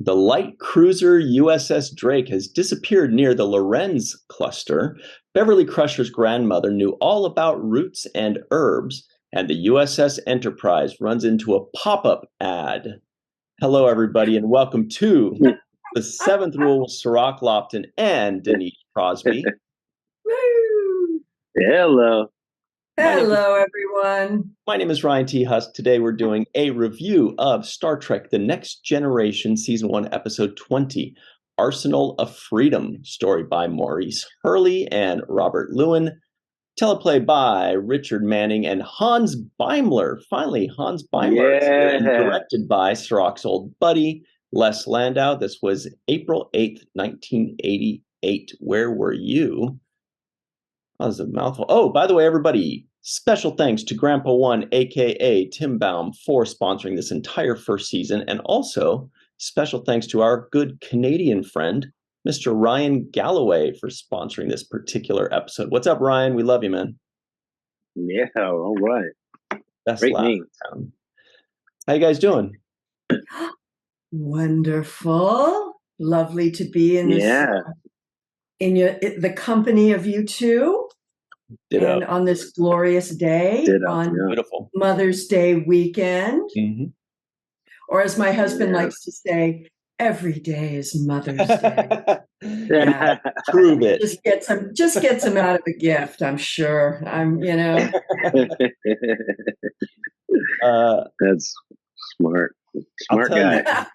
The light cruiser USS Drake has disappeared near the Lorenz cluster. Beverly Crusher's grandmother knew all about roots and herbs, and the USS Enterprise runs into a pop-up ad. Hello, everybody, and welcome to the Seventh Rule with Cirroc, Lofton, and Denise Crosby. Hello. Hello, everyone. My name is Ryan T. Husk. Today we're doing a review of Star Trek The Next Generation, Season 1, Episode 20, Arsenal of Freedom, story by Maurice Hurley and Robert Lewin, teleplay by Richard Manning and Hans Beimler. Finally, Hans Beimler is here, and directed by Cirroc's old buddy, Les Landau. This was April 8th, 1988. Where were you? That was a mouthful. Oh, by the way, everybody, special thanks to Grandpa One, a.k.a. Tim Baum, for sponsoring this entire first season. And also, special thanks to our good Canadian friend, Mr. Ryan Galloway, for sponsoring this particular episode. What's up, Ryan? We love you, man. Yeah, all right. Best Great laugh name. in town. How you guys doing? Wonderful. Lovely to be in this, the company of you two. Ditto. And on this glorious day, on Beautiful Mother's Day weekend. Mm-hmm. Or as my husband likes to say, every day is Mother's Day. Yeah. Prove it. Just get some out of a gift, I'm sure. That's smart. Smart guy.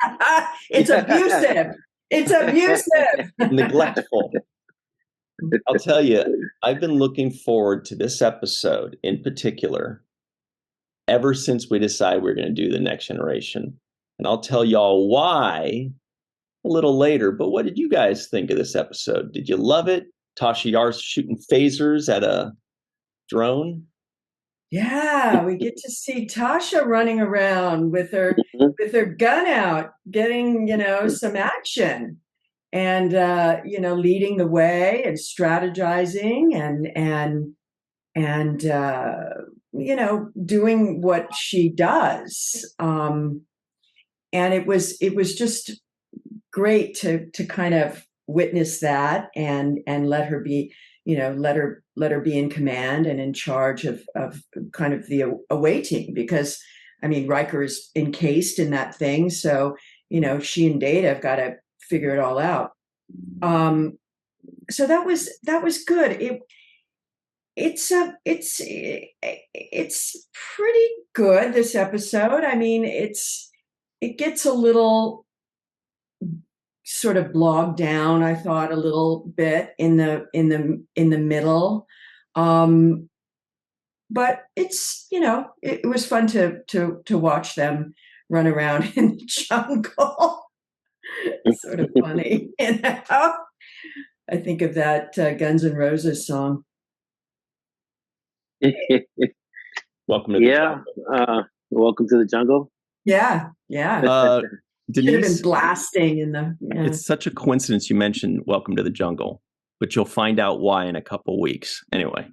It's abusive. It's abusive. Neglectful. I'll tell you, I've been looking forward to this episode in particular ever since we decided we were going to do The Next Generation. And I'll tell y'all why a little later. But what did you guys think of this episode? Did you love it? Tasha Yar's shooting phasers at a drone? Yeah, we get to see Tasha running around with her gun out, getting, some action. And leading the way and strategizing and doing what she does. And it was just great to kind of witness that and let her be, let her be in command and in charge of kind of the away team, because Riker is encased in that thing, so she and Data have got to figure it all out. So that was good. It's pretty good, this episode. It gets a little sort of bogged down, I thought, a little bit in the middle. But it's, it was fun to watch them run around in the jungle. It's sort of funny, I think of that Guns N' Roses song. Welcome to the jungle. Welcome to the jungle. Yeah. Denise, should have been blasting in the. Yeah. It's such a coincidence you mentioned Welcome to the Jungle, but you'll find out why in a couple weeks. Anyway.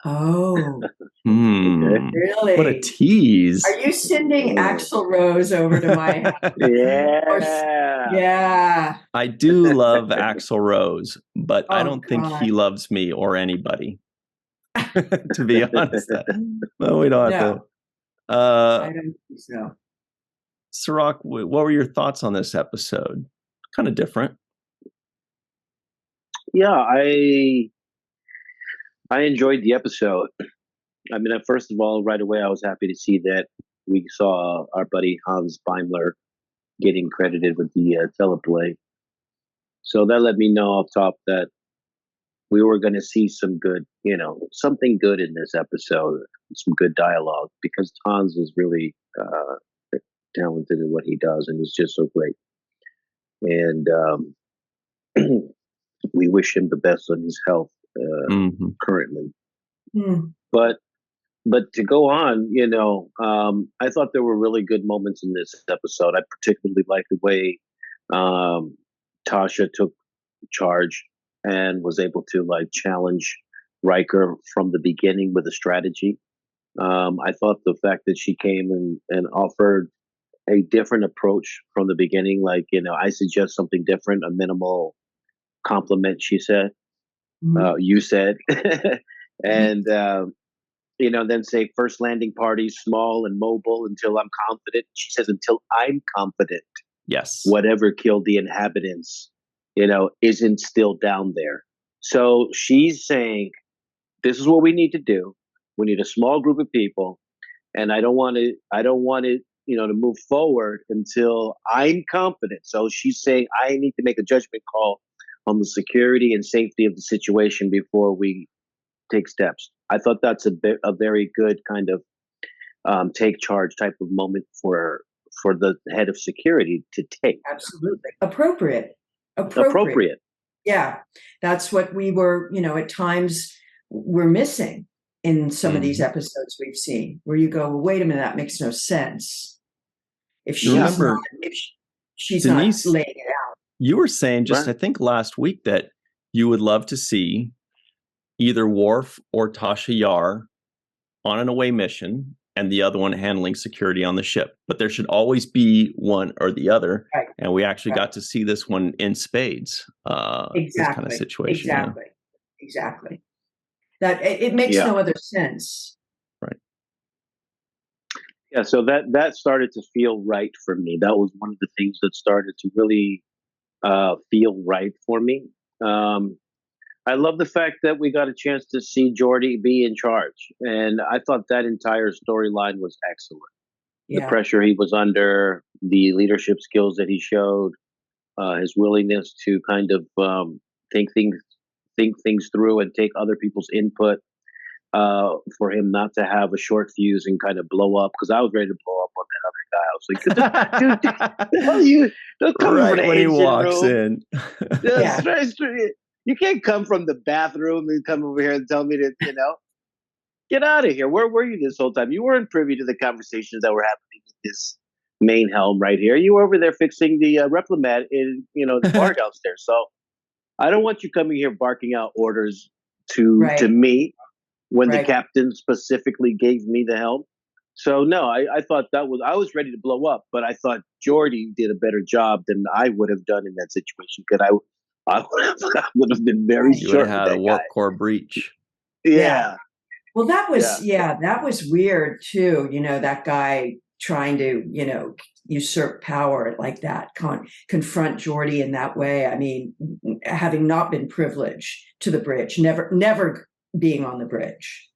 Oh. Really? What a tease. Are you sending Axl Rose over to my house? Yeah. I do love Axl Rose, but I don't think he loves me or anybody. To be honest. No, we don't have to. I don't think so. Cirroc, what were your thoughts on this episode? Kind of different. Yeah, I enjoyed the episode. First of all, right away, I was happy to see that we saw our buddy Hans Beimler getting credited with the teleplay. So that let me know off top that we were going to see some good, something good in this episode, some good dialogue, because Hans is really talented in what he does, and he's just so great. And we wish him the best on his health currently. But to go on, I thought there were really good moments in this episode. I particularly liked the way Tasha took charge and was able to challenge Riker from the beginning with a strategy. I thought the fact that she came and offered a different approach from the beginning. Like, I suggest something different, a minimal compliment, she said, you said, and, then say first landing party, small and mobile until I'm confident. She says, until I'm confident. Yes. Whatever killed the inhabitants, isn't still down there. So she's saying, this is what we need to do. We need a small group of people. And I don't want it, to move forward until I'm confident. So she's saying, I need to make a judgment call on the security and safety of the situation before we take steps. I thought that's a very good kind of take charge type of moment for the head of security to take. Absolutely. Appropriate. Yeah. That's what we were, at times we're missing in some of these episodes we've seen, where you go, well, wait a minute, that makes no sense. If she's Denise, not laying it out. You were saying I think last week that you would love to see either Worf or Tasha Yar on an away mission and the other one handling security on the ship. But there should always be one or the other. Right. And we actually got to see this one in spades. This kind of situation. Exactly. That it makes no other sense. Right. Yeah, so that started to feel right for me. That was one of the things that started to really feel right for me. I love the fact that we got a chance to see Geordi be in charge. And I thought that entire storyline was excellent. Yeah. The pressure he was under, the leadership skills that he showed, his willingness to kind of think things through and take other people's input, for him not to have a short fuse and kind of blow up, because I was ready to blow up on that other guy. I was like, dude, don't come right when he walks in. You can't come from the bathroom and come over here and tell me to, get out of here. Where were you this whole time? You weren't privy to the conversations that were happening in this main helm right here. You were over there fixing the replimat in, the bar downstairs. So I don't want you coming here barking out orders to me when the captain specifically gave me the helm. So no, I thought I was ready to blow up, but I thought Geordi did a better job than I would have done in that situation, because I would have been very short. You would have had a warp core breach. Yeah. Well, that was that was weird too. That guy trying to usurp power like that, confront Geordi in that way. I mean, having not been privileged to the bridge, never being on the bridge.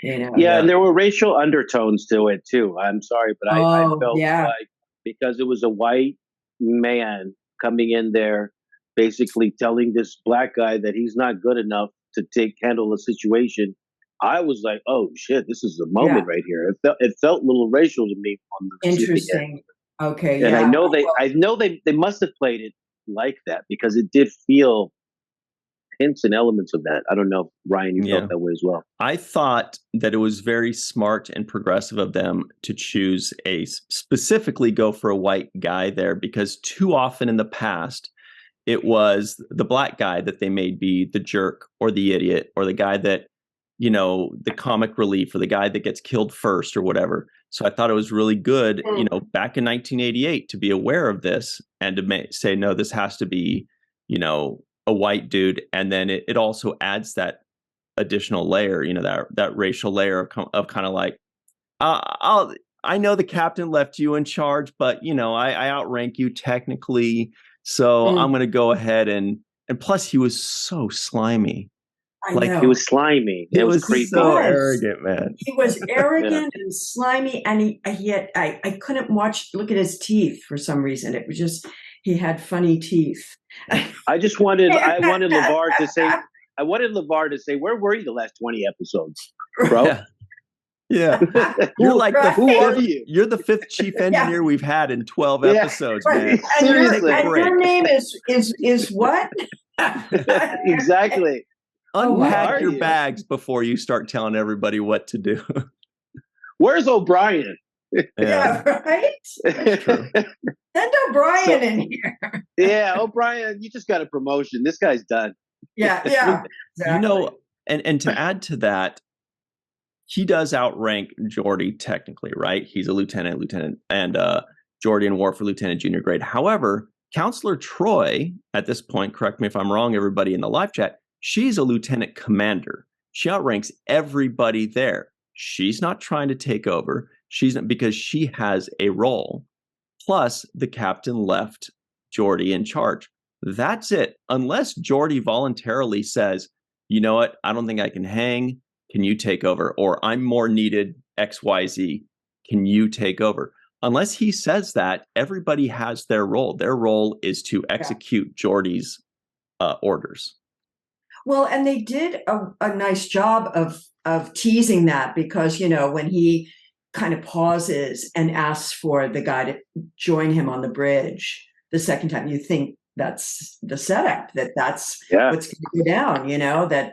And there were racial undertones to it too. I'm sorry, but I felt like, because it was a white man coming in there, basically telling this black guy that he's not good enough to handle a situation, I was like, oh shit, this is the moment right here. It felt a little racial to me on the interesting. Okay, and I know they must have played it like that, because it did feel hints and elements of that. I don't know if Ryan, you felt that way as well. I thought that it was very smart and progressive of them to choose specifically go for a white guy there, because too often in the past it was the black guy that they made be the jerk or the idiot or the guy that, the comic relief or the guy that gets killed first or whatever. So I thought it was really good, back in 1988 to be aware of this and to say, no, this has to be, a white dude. And then it also adds that additional layer, that racial layer of kind of like, I know the captain left you in charge, but, I outrank you technically. So I'm going to go ahead and plus he was so slimy. He was slimy. It was creepy. So arrogant, man. He was arrogant and slimy, and I couldn't look at his teeth for some reason. It was just, he had funny teeth. I wanted LeVar to say, where were you the last 20 episods, bro? Yeah. You're like you're the fifth chief engineer we've had in 12 episodes, man. And your name is what? Exactly. Unpack your bags before you start telling everybody what to do. Where's O'Brien? Yeah, right? True. Send O'Brien in here. Yeah, O'Brien, you just got a promotion. This guy's done. Yeah. Exactly. And to add to that, he does outrank Geordi technically, right? He's a lieutenant, and Geordi and Worf for Lieutenant Junior grade. However, Counselor Troi, at this point, correct me if I'm wrong, everybody in the live chat, she's a lieutenant commander. She outranks everybody there. She's not trying to take over. She's not, because she has a role. Plus, the captain left Geordi in charge. That's it. Unless Geordi voluntarily says, you know what, I don't think I can hang. Can you take over? Or I'm more needed, XYZ. Can you take over? Unless he says that, everybody has their role. Their role is to execute Geordi's orders. Well, and they did a nice job of teasing that, because, you know, when he kind of pauses and asks for the guy to join him on the bridge the second time, you think that's the setup, that's what's going to go down, you know, that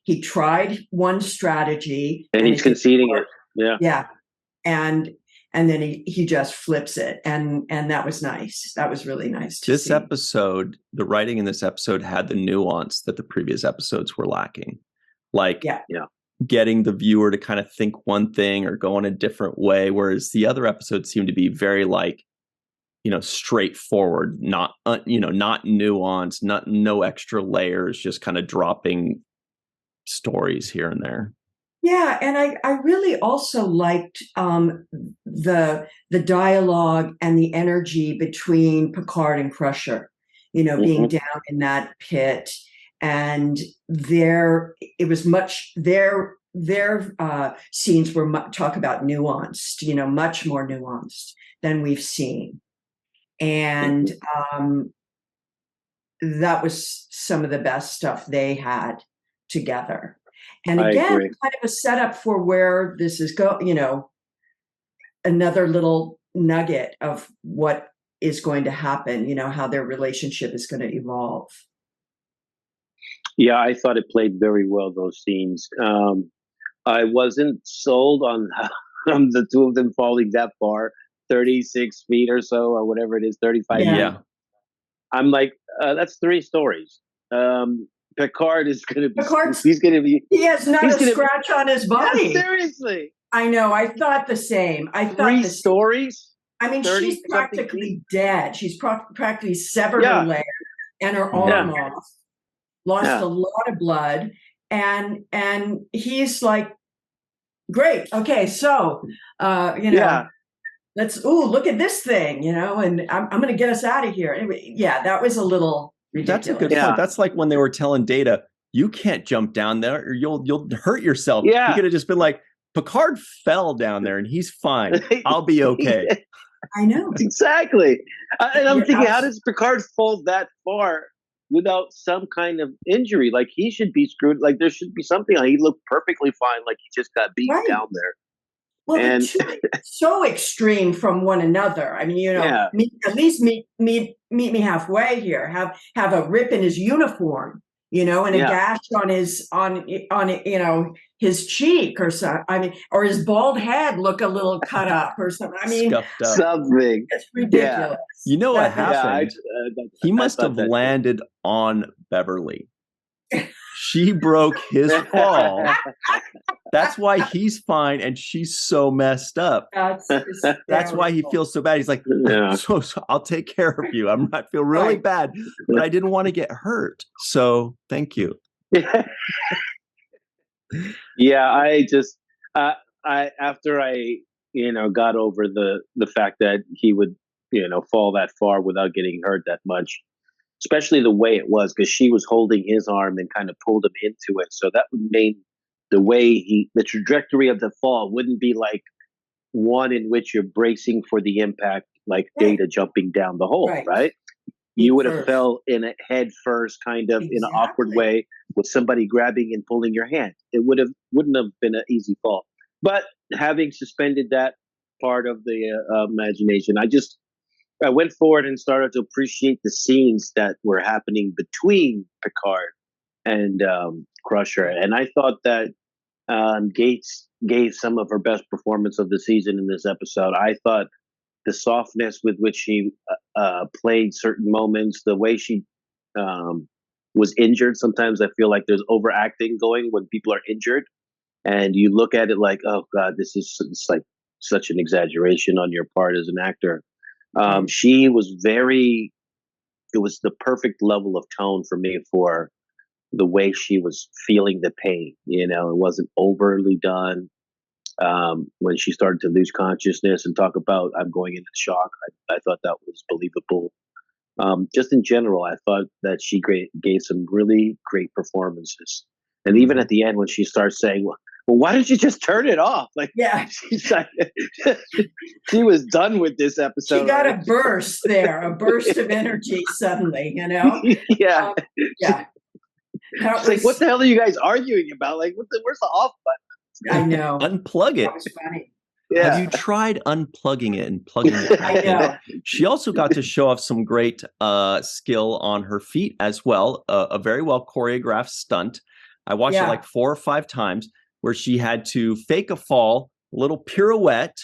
he tried one strategy and he's conceding it. Yeah. And then he just flips it. And that was nice. That was really nice to see. This episode, the writing in this episode had the nuance that the previous episodes were lacking. Like getting the viewer to kind of think one thing or go in a different way. Whereas the other episodes seem to be very like, you know, straightforward, not nuanced, no extra layers, just kind of dropping stories here and there. Yeah, and I really also liked the dialogue and the energy between Picard and Crusher, you know, being down in that pit, and their scenes were talk about nuanced, you know, much more nuanced than we've seen, and that was some of the best stuff they had together. And again, kind of a setup for where this is you know, another little nugget of what is going to happen, you know, how their relationship is going to evolve. Yeah, I thought it played very well, those scenes. I wasn't sold on the two of them falling that far, 36 feet or so, or whatever it is, 35 feet. Yeah. I'm like, that's 3 stories. Picard is going to be. He has not a scratch on his body. Yeah, seriously. I know. I thought the same. I thought 3 stories. I mean, she's practically dead. She's practically severed her leg and her arm off. Lost a lot of blood, and he's like, great. Okay, so you know, look at this thing, you know, and I'm going to get us out of here. Anyway, that was a little ridiculous. That's a good point. That's like when they were telling Data, you can't jump down there or you'll hurt yourself. Yeah. You could have just been like, Picard fell down there and he's fine. I'll be okay. I know. Exactly. And I'm thinking, how does Picard fall that far without some kind of injury? Like, he should be screwed. Like, there should be something. He looked perfectly fine. Like, he just got beat down there. Well, and the two so extreme from one another. I mean, you know, at least meet me halfway here. Have a rip in his uniform, you know, and a gash on his you know, his cheek or something. I mean, or his bald head look a little cut up or something. I mean, something. It's ridiculous. Yeah. You know what happened? He must have landed on Beverly. She broke his fall. That's why he's fine and she's so messed up. That's why he feels so bad. He's like, so I'll take care of you. I feel really bad, but I didn't want to get hurt. So thank you. Yeah, I just after I got over the fact that he would fall that far without getting hurt that much. Especially the way it was, because she was holding his arm and kind of pulled him into it. So that would mean the trajectory of the fall wouldn't be like one in which you're bracing for the impact, like Data jumping down the hole, right? You would have fell in a head first, kind of in an awkward way, with somebody grabbing and pulling your hand. It wouldn't have been an easy fall. But having suspended that part of the imagination, I went forward and started to appreciate the scenes that were happening between Picard and Crusher. And I thought that Gates gave some of her best performance of the season in this episode. I thought the softness with which she played certain moments, the way she was injured. Sometimes I feel like there's overacting going when people are injured. And you look at it like, oh, God, this is like such an exaggeration on your part as an actor. She was it was the perfect level of tone for me for the way she was feeling the pain. You know, it wasn't overly done. When she started to lose consciousness and talk about I'm going into shock, I thought that was believable. Just in general, I thought that she gave some really great performances. And even at the end, when she starts saying, well, why didn't you just turn it off? Like, yeah, she's like, she was done with this episode. She got a burst there, a burst of energy suddenly, you know? Yeah. Yeah. It's like, what the hell are you guys arguing about? Like, where's the off button? I know. Unplug it. That was funny. Yeah. Have you tried unplugging it and plugging it back in? She also got to show off some great skill on her feet as well. A very well choreographed stunt. I watched it like 4 or 5 times where she had to fake a fall, a little pirouette,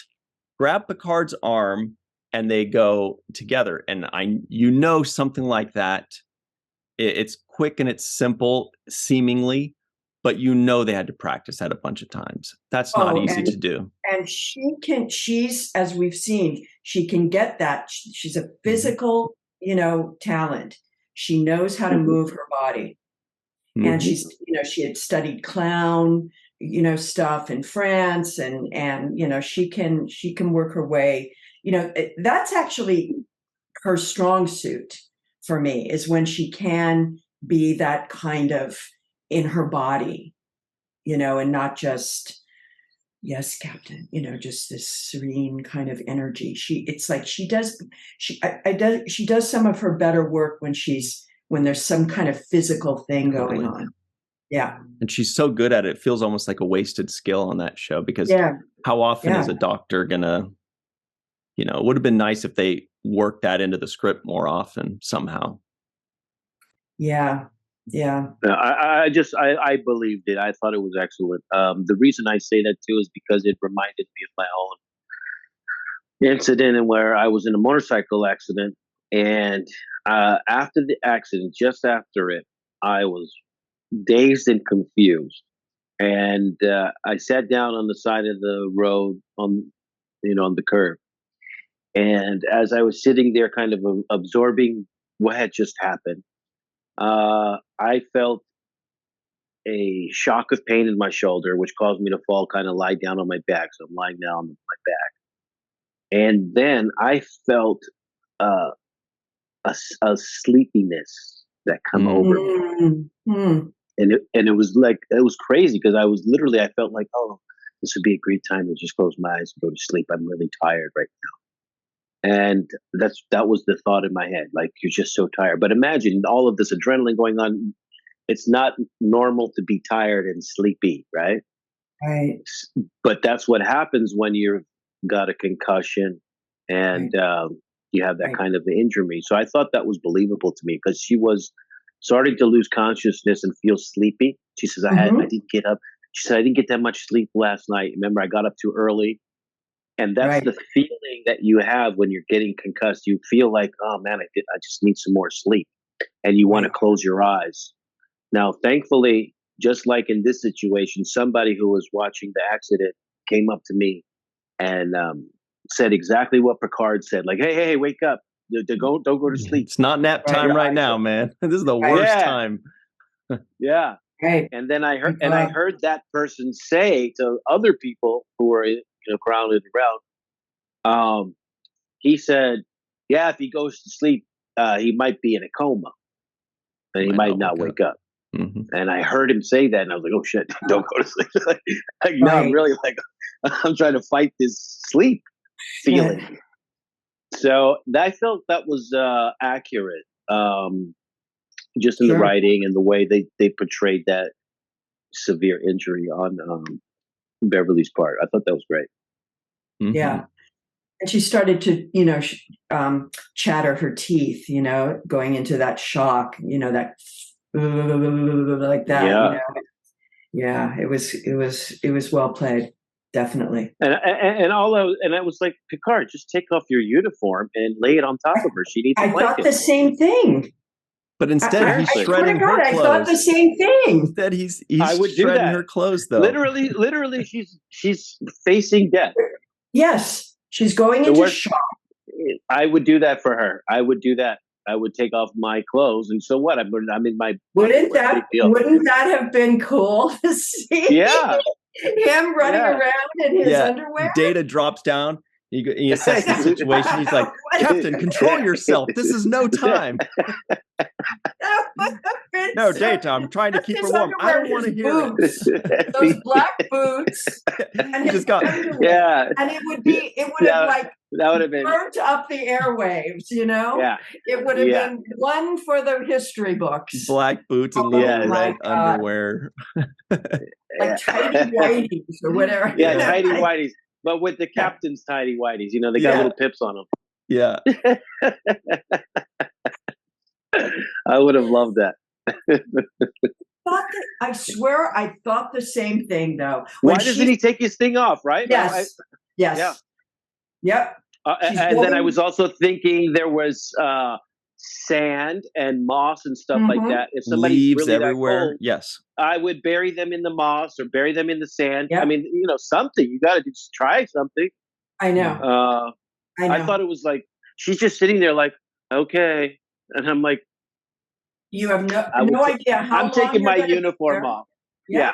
grab Picard's arm, and they go together. And something like that. It's quick and it's simple, seemingly. But they had to practice that a bunch of times. That's not easy to do. And she's, as we've seen, she can get that. She's a physical, talent. She knows how to move her body. And she's, she had studied clown, stuff in France and she can work her way. That's actually her strong suit for me, is when she can be that kind of in her body, and not just, yes, Captain, just this serene kind of energy. It's like she does some of her better work when there's some kind of physical thing going on. Yeah. And she's so good at it. It feels almost like a wasted skill on that show, because how often is a doctor gonna, it would have been nice if they worked that into the script more often somehow. Yeah. Yeah. I believed it. I thought it was excellent. The reason I say that too is because it reminded me of my own incident and where I was in a motorcycle accident. And after the accident, just after it, I was dazed and confused. And I sat down on the side of the road on the curb. And as I was sitting there kind of absorbing what had just happened, I felt a shock of pain in my shoulder, which caused me to fall, kind of lie down on my back. So I'm lying down on my back. And then I felt a sleepiness that come over me. And it was crazy, because I felt like, oh, this would be a great time to just close my eyes and go to sleep. I'm really tired right now. And that was the thought in my head. Like, you're just so tired. But imagine all of this adrenaline going on. It's not normal to be tired and sleepy, right? Right. But that's what happens when you've got a concussion and you have that kind of injury. So I thought that was believable to me, because she was starting to lose consciousness and feel sleepy. She says, I didn't get up. She said, I didn't get that much sleep last night. Remember, I got up too early. And that's the feeling that you have when you're getting concussed. You feel like, oh man, I just need some more sleep. And you want to close your eyes. Now, thankfully, just like in this situation, somebody who was watching the accident came up to me and said exactly what Picard said. Like, hey, wake up. Don't go to sleep. It's not nap time right now, man. This is the worst time. Yeah. Right. And then I heard that person say to other people who were crowded around, he said, if he goes to sleep, he might be in a coma and he might not wake up. And I heard him say that and I was like, oh shit, don't go to sleep. Now I'm really like, I'm trying to fight this sleep feeling. So I felt that was accurate, just in the writing and the way they portrayed that severe injury on Beverly's part. I thought that was great. Yeah. And she started to, chatter her teeth, going into that shock, that like that. Yeah. It was well played. Definitely. And I was like, Picard, just take off your uniform and lay it on top of her. She needs a blanket. I thought the same thing. But instead, he's shredding her clothes. I thought the same thing. Instead, he's shredding her clothes, though. Literally, she's facing death. Yes, she's going into shock. I would do that for her. I would do that. I would take off my clothes, and so what? I'm in my. Wouldn't that have been cool to see? Yeah. Him running around in his underwear. Data drops down. He assesses the situation. He's like, Captain, control yourself. This is no time. No, Data, I'm trying to keep her warm. I don't want to hear it. Those black boots. And he just got, and it would have like that would have been burnt up the airwaves, you know? Yeah. It would have been one for the history books. Black boots and little red underwear. Like tidy whities or whatever. Yeah, tidy whities. But with the captain's tidy whities, you know, they got little pips on them. Yeah. I would have loved that. I swear I thought the same thing, though. Why doesn't he take his thing off, right? Yes. Yes. Yeah. Yep. And then I was also thinking there was sand and moss and stuff like that. If somebody's leaves really everywhere, that cold, yes, I would bury them in the moss or bury them in the sand. Yep. I mean, you know, something. You got to just try something. I know. I thought it was like she's just sitting there, like, okay, and I'm like, you have no idea how I'm taking my uniform off. Yeah.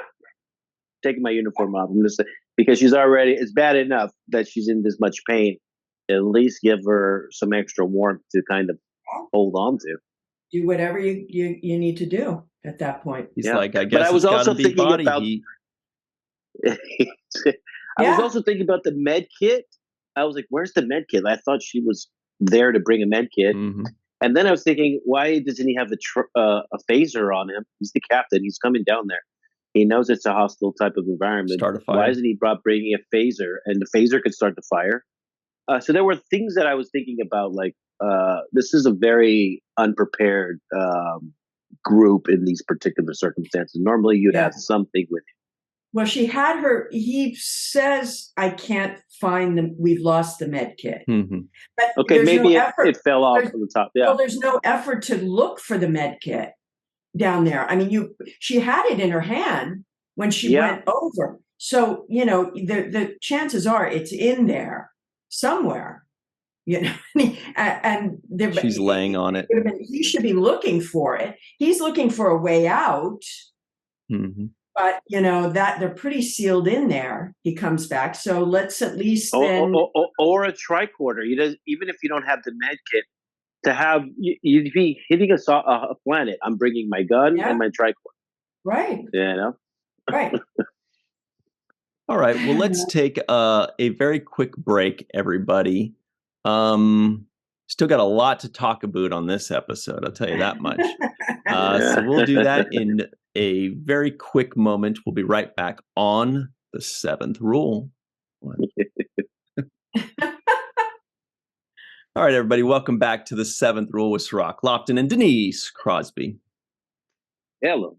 Taking my uniform off. I'm just because she's already. It's bad enough that she's in this much pain. At least give her some extra warmth to kind of hold on to. Do whatever you need to do at that point. He's like, I guess. But I was also thinking about. I was also thinking about the med kit. I was like, "Where's the med kit?" I thought she was there to bring a med kit, and then I was thinking, why doesn't he have a phaser on him? He's the captain. He's coming down there. He knows it's a hostile type of environment. Start a fire. Why isn't he bringing a phaser? And the phaser could start the fire. So there were things that I was thinking about, like this is a very unprepared group in these particular circumstances. Normally, you'd have something with you. Well, she had her. He says, "I can't find them. We've lost the med kit." But okay, maybe it fell off from the top. Yeah. Well, there's no effort to look for the med kit down there. I mean, she had it in her hand when she went over. So you know, the chances are it's in there somewhere. You know, and she's laying on it. He should be looking for it. He's looking for a way out. But you know that they're pretty sealed in there. He comes back, so let's at least then or a tricorder. Even if you don't have the med kit, to have you'd be hitting a planet. I'm bringing my gun and my tricorder. Right. You know. Right. All right. Well, let's take a very quick break, everybody. Still got a lot to talk about on this episode. I'll tell you that much. So we'll do that in a very quick moment. We'll be right back on the seventh rule. All right, everybody. Welcome back to the seventh rule with Cirroc, Lofton, and Denise Crosby. Hello.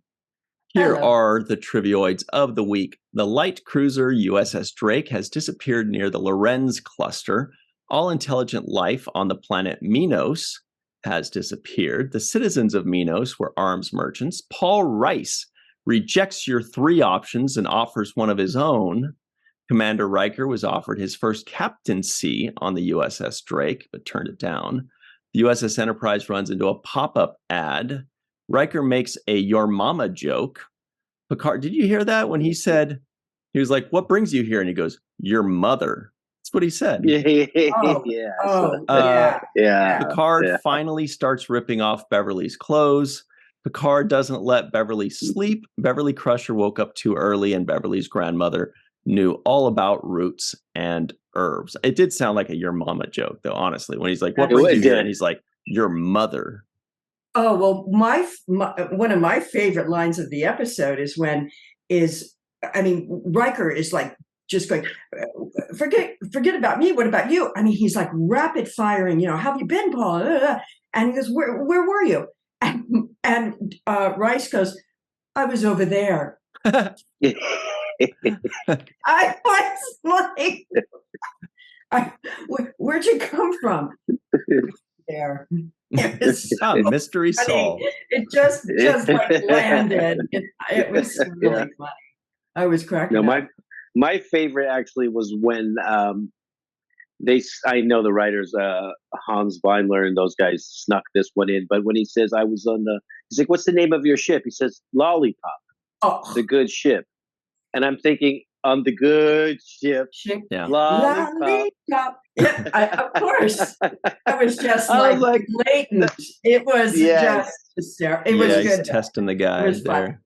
Here are the trivioids of the week. The light cruiser USS Drake has disappeared near the Lorenz cluster. All intelligent life on the planet Minos has disappeared. The citizens of Minos were arms merchants. Paul Rice rejects your three options and offers one of his own. Commander Riker was offered his first captaincy on the USS Drake, but turned it down. The USS Enterprise runs into a pop-up ad. Riker makes a "your mama" joke. Picard, did you hear that when he said, he was like, "What brings you here?" And he goes, "Your mother." That's what he said. Picard finally starts ripping off Beverly's clothes. Picard doesn't let Beverly sleep. Beverly Crusher woke up too early, and Beverly's grandmother knew all about roots and herbs. It did sound like a "your mama" joke, though, honestly, when he's like, "What brings you here?" And he's like, "Your mother." Oh, well, my one of my favorite lines of the episode is Riker is like just going, forget about me. What about you? I mean, he's like rapid firing, you know, how have you been, Paul? And he goes, where were you? And Rice goes, I was over there. I was like, where'd you come from? There. Mystery solved. It just like landed. It was really funny. I was cracking up. My favorite actually was when I know the writers, Hans Weimler and those guys snuck this one in. But when he says he's like, "What's the name of your ship?" He says, "Lollipop, the good ship." And I'm thinking, on the good ship, Lollipop. Yeah, of course. That was just like blatant. It was just hysterical. It was good. He's testing the guy. It was there.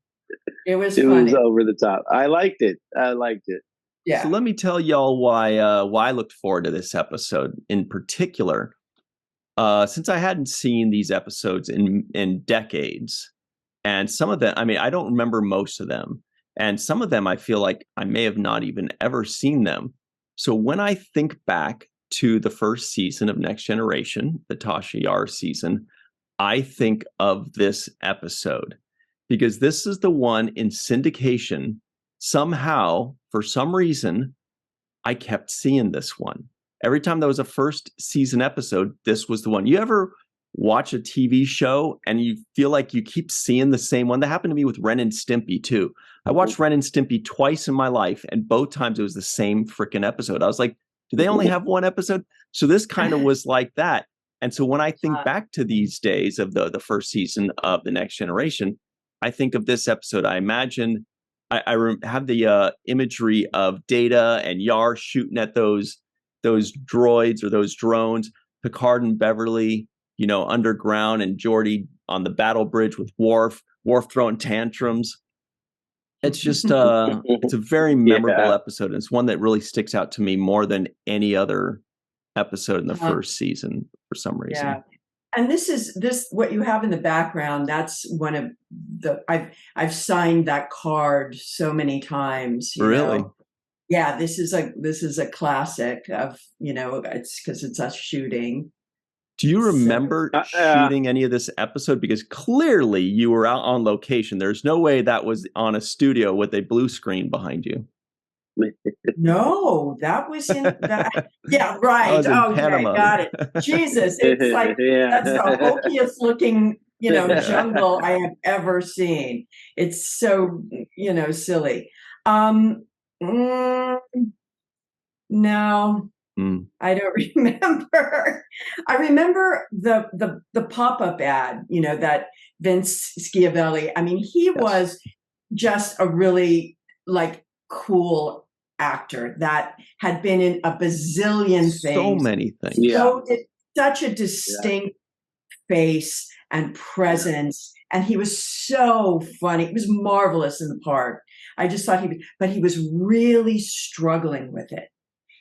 It was funny. It was over the top. I liked it. Yeah. So let me tell y'all why I looked forward to this episode in particular. Since I hadn't seen these episodes in decades, and some of them, I mean, I don't remember most of them, and some of them I feel like I may have not even ever seen them. So when I think back to the first season of Next Generation, the Tasha Yar season, I think of this episode because this is the one in syndication. Somehow, for some reason, I kept seeing this one. Every time there was a first season episode, this was the one. You ever watch a TV show and you feel like you keep seeing the same one? That happened to me with Ren and Stimpy, too. I watched Ren and Stimpy twice in my life, and both times it was the same freaking episode. I was like, do they only have one episode? So this kind of was like that. And so when I think back to these days of the first season of The Next Generation, I think of this episode. I imagine I have the imagery of Data and Yar shooting at those droids or those drones, Picard and Beverly, underground, and Geordi on the battle bridge with Worf throwing tantrums. It's just it's a very memorable episode. And it's one that really sticks out to me more than any other episode in the first season for some reason. Yeah. And this what you have in the background, that's one of the I've signed that card so many times. Really? Yeah, this is a classic of, it's because it's us shooting. Do you remember shooting any of this episode? Because clearly you were out on location. There's no way that was on a studio with a blue screen behind you. No, that was in that. Yeah, right. Okay, Panama. Got it. Jesus, it's like that's the hokiest looking, jungle I have ever seen. It's so, silly. No, I don't remember. I remember the pop-up ad, that Vince Schiavelli. I mean, he was just a really cool actor that had been in a bazillion things. So many things. So such a distinct face and presence. And he was so funny. He was marvelous in the part. I just thought but he was really struggling with it.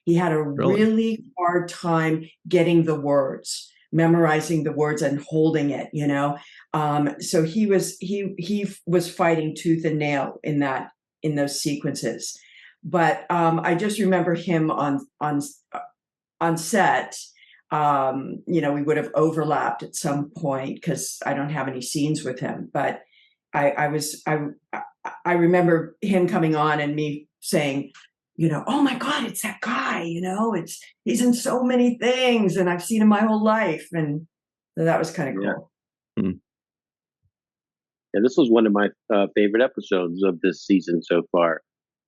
He had a really hard time getting the words, memorizing the words and holding it, So he was fighting tooth and nail in those sequences. But I just remember him on set. We would have overlapped at some point because I don't have any scenes with him. But I remember him coming on and me saying, oh my God, it's that guy. He's in so many things, and I've seen him my whole life, and so that was kind of cool. Yeah. Yeah, this was one of my favorite episodes of this season so far.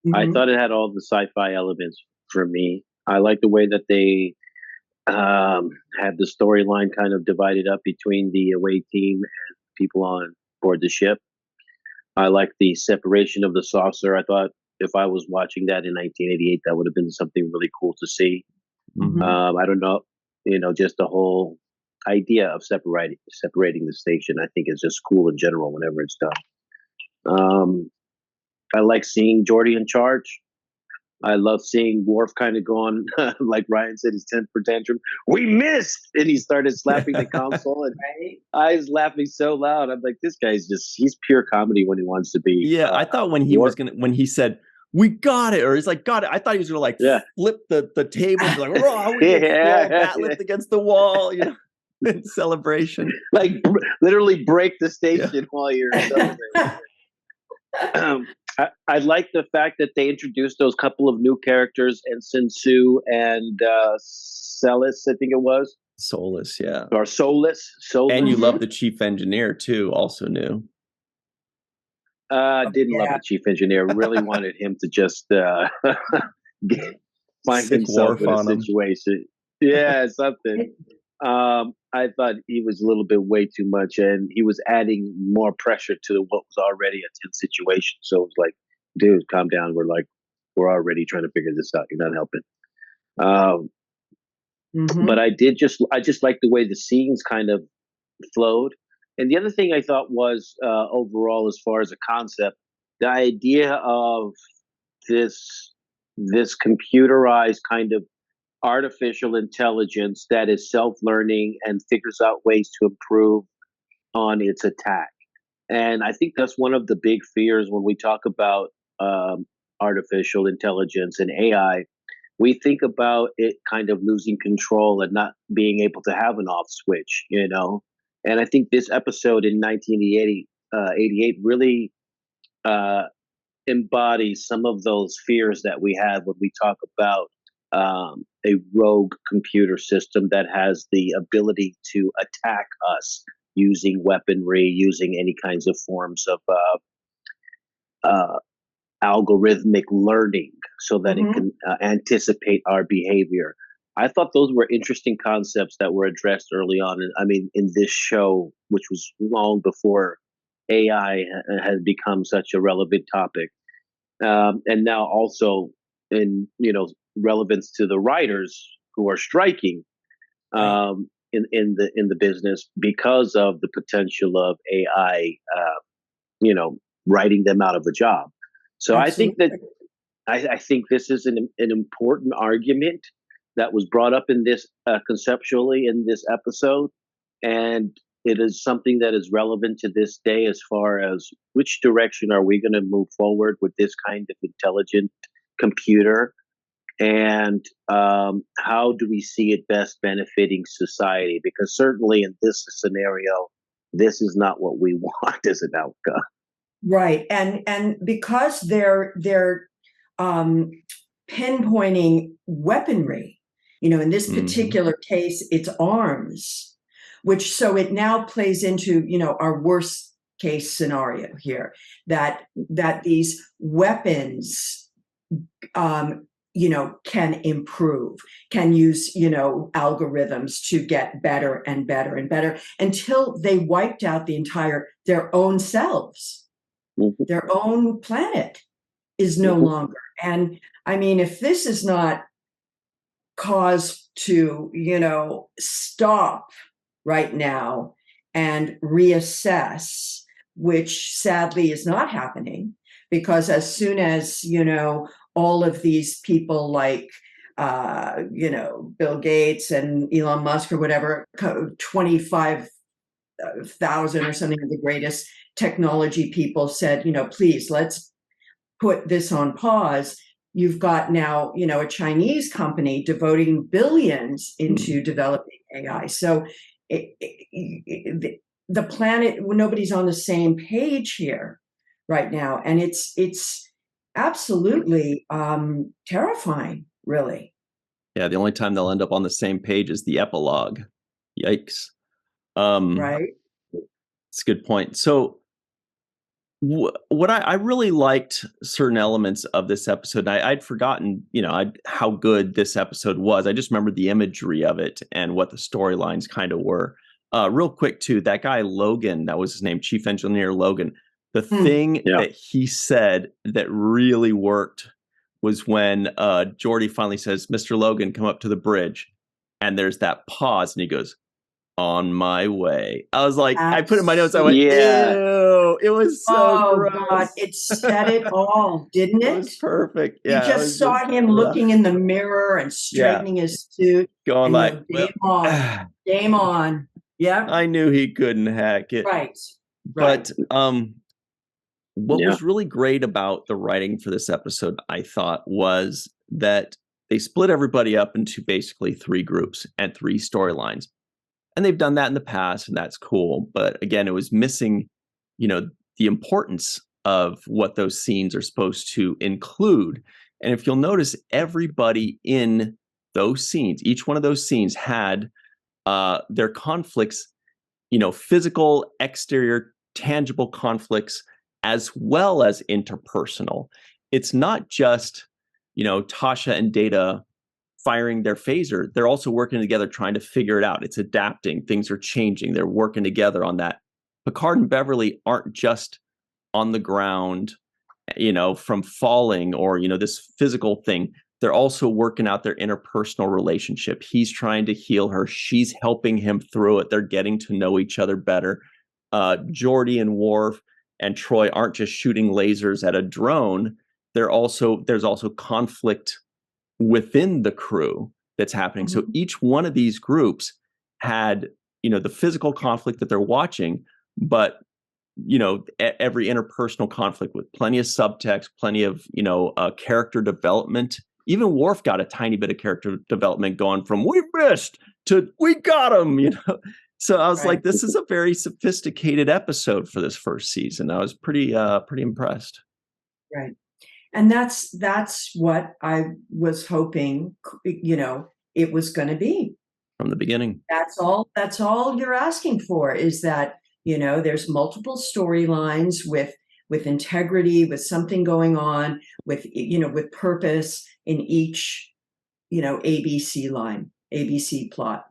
Mm-hmm. I thought it had all the sci-fi elements for me. I like the way that they had the storyline kind of divided up between the away team and people on board the ship. I like the separation of the saucer. I thought if I was watching that in 1988, that would have been something really cool to see. Mm-hmm. I don't know, just the whole idea of separating the station, I think is just cool in general whenever it's done. I like seeing Geordi in charge. I love seeing Worf kind of going, like Ryan said, his temper tantrum. We missed! And he started slapping the console, and I was laughing so loud. I'm like, this guy's he's pure comedy when he wants to be. Yeah, I thought when he said, we got it, or he's like, got it, I thought he was going to flip the table, and be like, raw, we bat lift against the wall, in celebration. Like, literally break the station while you're celebrating. I like the fact that they introduced those couple of new characters, Ensign Sue and Celis, I think it was. Solus, yeah. Or Solus. And you love the chief engineer, too, also new. Didn't love the chief engineer. Really wanted him to just find Sick himself in a on him. situation. Yeah, something. I thought he was a little bit way too much, and he was adding more pressure to what was already a tense situation. So it was like, dude, calm down. We're already trying to figure this out. You're not helping. But I just like the way the scenes kind of flowed. And the other thing I thought was overall, as far as a concept, the idea of this computerized kind of artificial intelligence that is self-learning and figures out ways to improve on its attack. And I think that's one of the big fears when we talk about artificial intelligence and AI. We think about it kind of losing control and not being able to have an off switch, you know? And I think this episode in 1988 really embodies some of those fears that we have when we talk about a rogue computer system that has the ability to attack us using weaponry, using any kinds of forms of algorithmic learning so that it can anticipate our behavior. I thought those were interesting concepts that were addressed early on. I mean, in this show, which was long before AI has become such a relevant topic. And now also in, relevance to the writers who are striking in the business because of the potential of AI, writing them out of a job. So Absolutely. I think this is an important argument that was brought up in this conceptually in this episode, and it is something that is relevant to this day as far as which direction are we going to move forward with this kind of intelligent computer, and how do we see it best benefiting society? Because certainly in this scenario, this is not what we want as an outcome. Right, and because they're pinpointing weaponry, in this particular case, it's arms, which so it now plays into our worst case scenario here, that these weapons can improve, can use algorithms to get better and better and better until they wiped out their own selves. Their own planet is no longer. And I mean, if this is not cause to, stop right now and reassess, which sadly is not happening, because as soon as, all of these people like, Bill Gates and Elon Musk or whatever, 25,000 or something of the greatest technology people said, please, let's put this on pause. You've got now, a Chinese company devoting billions into developing AI. So the planet, nobody's on the same page here right now. And it's absolutely terrifying, really. Yeah, the only time they'll end up on the same page is the epilogue. Yikes. Right. It's a good point. So what I really liked certain elements of this episode. I'd forgotten, how good this episode was. I just remembered the imagery of it and what the storylines kind of were. Real quick too, that guy Logan, that was his name, Chief Engineer Logan. The thing that he said that really worked was when Geordi finally says, "Mr. Logan, come up to the bridge," and there's that pause, and he goes, "On my way." I was like, I put in my notes, I went, ew, it was so gross. God, it said it all, didn't it? It was perfect. Yeah, you just saw him looking in the mirror and straightening his suit. Going like, game on. Yeah. I knew he couldn't hack it. Right. But what was really great about the writing for this episode, I thought, was that they split everybody up into basically 3 groups and 3 storylines. And they've done that in the past, and that's cool. But again, it was missing, the importance of what those scenes are supposed to include. And if you'll notice, everybody in those scenes, each one of those scenes had their conflicts, physical, exterior, tangible conflicts, as well as interpersonal. It's not just, Tasha and Data firing their phaser, they're also working together trying to figure it out. It's adapting. Things are changing. They're working together on that. Picard and Beverly aren't just on the ground, from falling or, this physical thing. They're also working out their interpersonal relationship. He's trying to heal her. She's helping him through it. They're getting to know each other better. Geordi and Worf and Troi aren't just shooting lasers at a drone. There's also conflict within the crew that's happening. So each one of these groups had, the physical conflict that they're watching, but every interpersonal conflict with plenty of subtext, plenty of character development. Even Worf got a tiny bit of character development going from "we missed" to "we got him." So I was like, this is a very sophisticated episode for this first season. I was pretty impressed. Right. And that's what I was hoping, it was going to be from the beginning. That's all you're asking for, is that, there's multiple storylines with integrity, with something going on, with purpose in each, ABC line, ABC plot.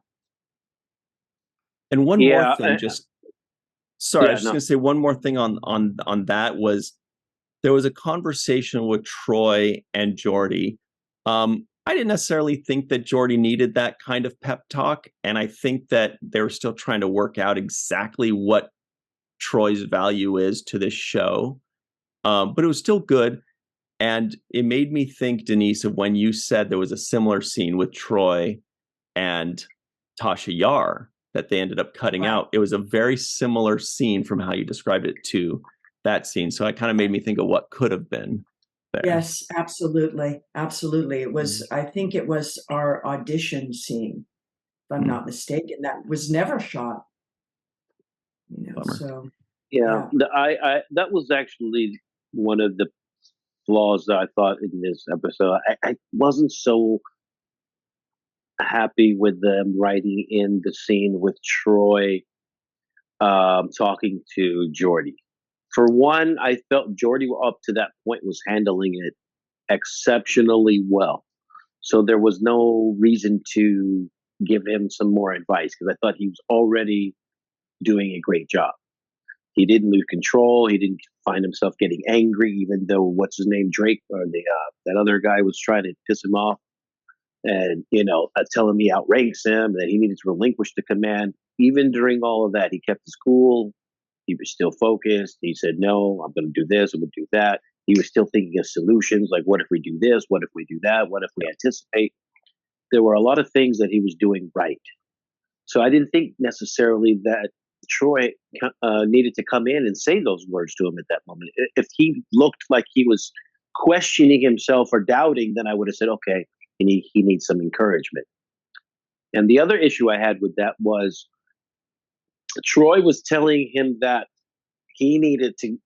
And one more thing, I was just going to say one more thing on that was, there was a conversation with Troi and Geordi. I didn't necessarily think that Geordi needed that kind of pep talk. And I think that they were still trying to work out exactly what Troy's value is to this show. But it was still good. And it made me think, Denise, of when you said there was a similar scene with Troi and Tasha Yar that they ended up cutting out. It was a very similar scene from how you described it to that scene. So it kind of made me think of what could have been there. Yes, absolutely. Absolutely. It was, I think it was our audition scene, if I'm not mistaken, that was never shot. So. Yeah. That was actually one of the flaws that I thought in this episode. I wasn't so happy with them writing in the scene with Troi talking to Geordi. For one, I felt Geordi up to that point was handling it exceptionally well. So there was no reason to give him some more advice, because I thought he was already doing a great job. He didn't lose control. He didn't find himself getting angry, even though what's his name, Drake, or that other guy was trying to piss him off and telling me outranks him, that he needed to relinquish the command. Even during all of that, he kept his cool. He was still focused. He said, "No, I'm going to do this. I'm going to do that." He was still thinking of solutions, like, what if we do this? What if we do that? What if we anticipate? There were a lot of things that he was doing right. So I didn't think necessarily that Troi needed to come in and say those words to him at that moment. If he looked like he was questioning himself or doubting, then I would have said, okay, he needs some encouragement. And the other issue I had with that was Troi was telling him that he needed to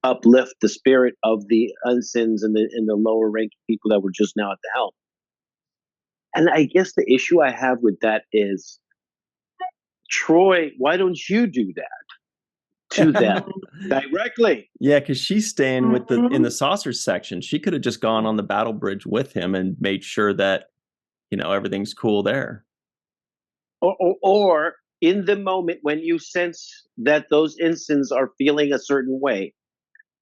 uplift the spirit of the ensigns and the lower ranking people that were just now at the helm. And I guess the issue I have with that is, Troi, why don't you do that to them directly? Yeah, because she's staying with in the saucers section. She could have just gone on the battle bridge with him and made sure that everything's cool there. Or in the moment when you sense that those ensigns are feeling a certain way,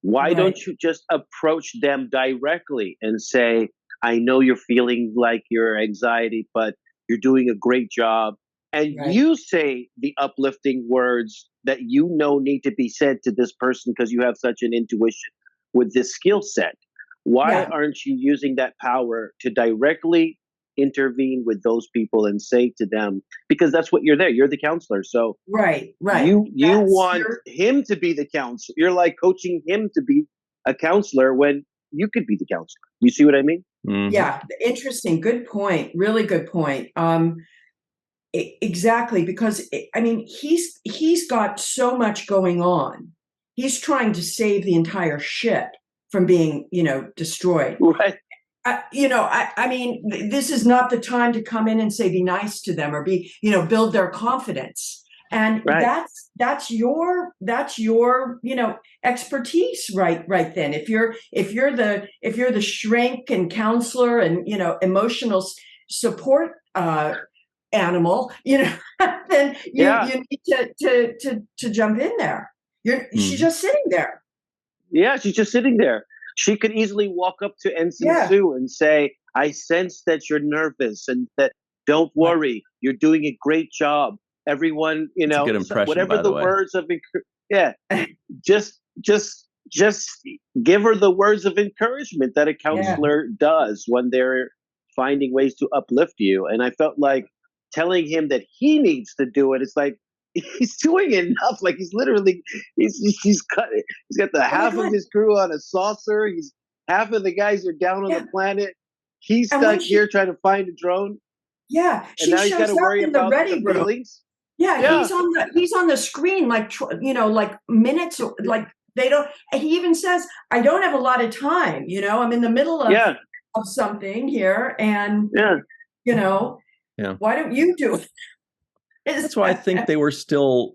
why don't you just approach them directly and say, "I know you're feeling like your anxiety, but you're doing a great job." And you say the uplifting words that need to be said to this person because you have such an intuition with this skill set. Why aren't you using that power to directly intervene with those people and say to them, because that's what you're there. You're the counselor. So right. You want him to be the counselor. You're like coaching him to be a counselor when you could be the counselor. You see what I mean? Mm-hmm. Yeah. Interesting. Good point. Really good point. Exactly, because he's got so much going on. He's trying to save the entire ship from being, destroyed. Right. This is not the time to come in and say, be nice to them or build their confidence. And that's your expertise right then. If you're the shrink and counselor and emotional support animal, then you need to jump in there. She's just sitting there. Yeah, she's just sitting there. She could easily walk up to Ensign Sue and say, I sense that you're nervous and that don't worry, you're doing a great job. Everyone, That's a good impression, whatever by the way. words of just give her the words of encouragement that a counselor does when they're finding ways to uplift you. And I felt like telling him that he needs to do it. It's like he's doing enough. Like he's literally he's got the half of his crew on a saucer. He's half of the guys are down on the planet. He's stuck here trying to find a drone. Yeah, and now he's got to worry about the feelings. Yeah, he's on the screen like minutes, like they don't. He even says, "I don't have a lot of time. I'm in the middle of something here, and why don't you do it?" That's why I think they were still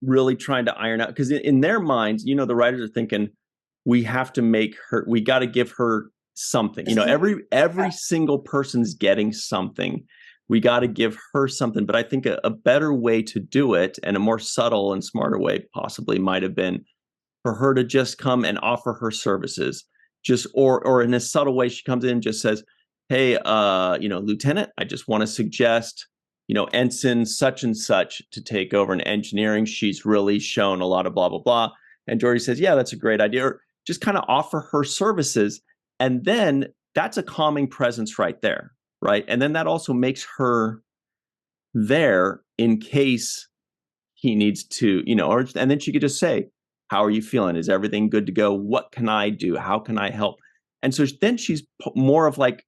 really trying to iron out, because in their minds, the writers are thinking, we have to make her. We got to give her something. Every single person's getting something. We got to give her something. But I think a better way to do it, and a more subtle and smarter way possibly, might have been for her to just come and offer her services. Or in a subtle way, she comes in and just says, hey, Lieutenant, I just want to suggest, Ensign such and such to take over in engineering. She's really shown a lot of blah, blah, blah. And Geordi says, yeah, that's a great idea. Or just kind of offer her services. And then that's a calming presence right there. Right. And then that also makes her there in case he needs to, and then she could just say, how are you feeling? Is everything good to go? What can I do? How can I help? And so then she's more of like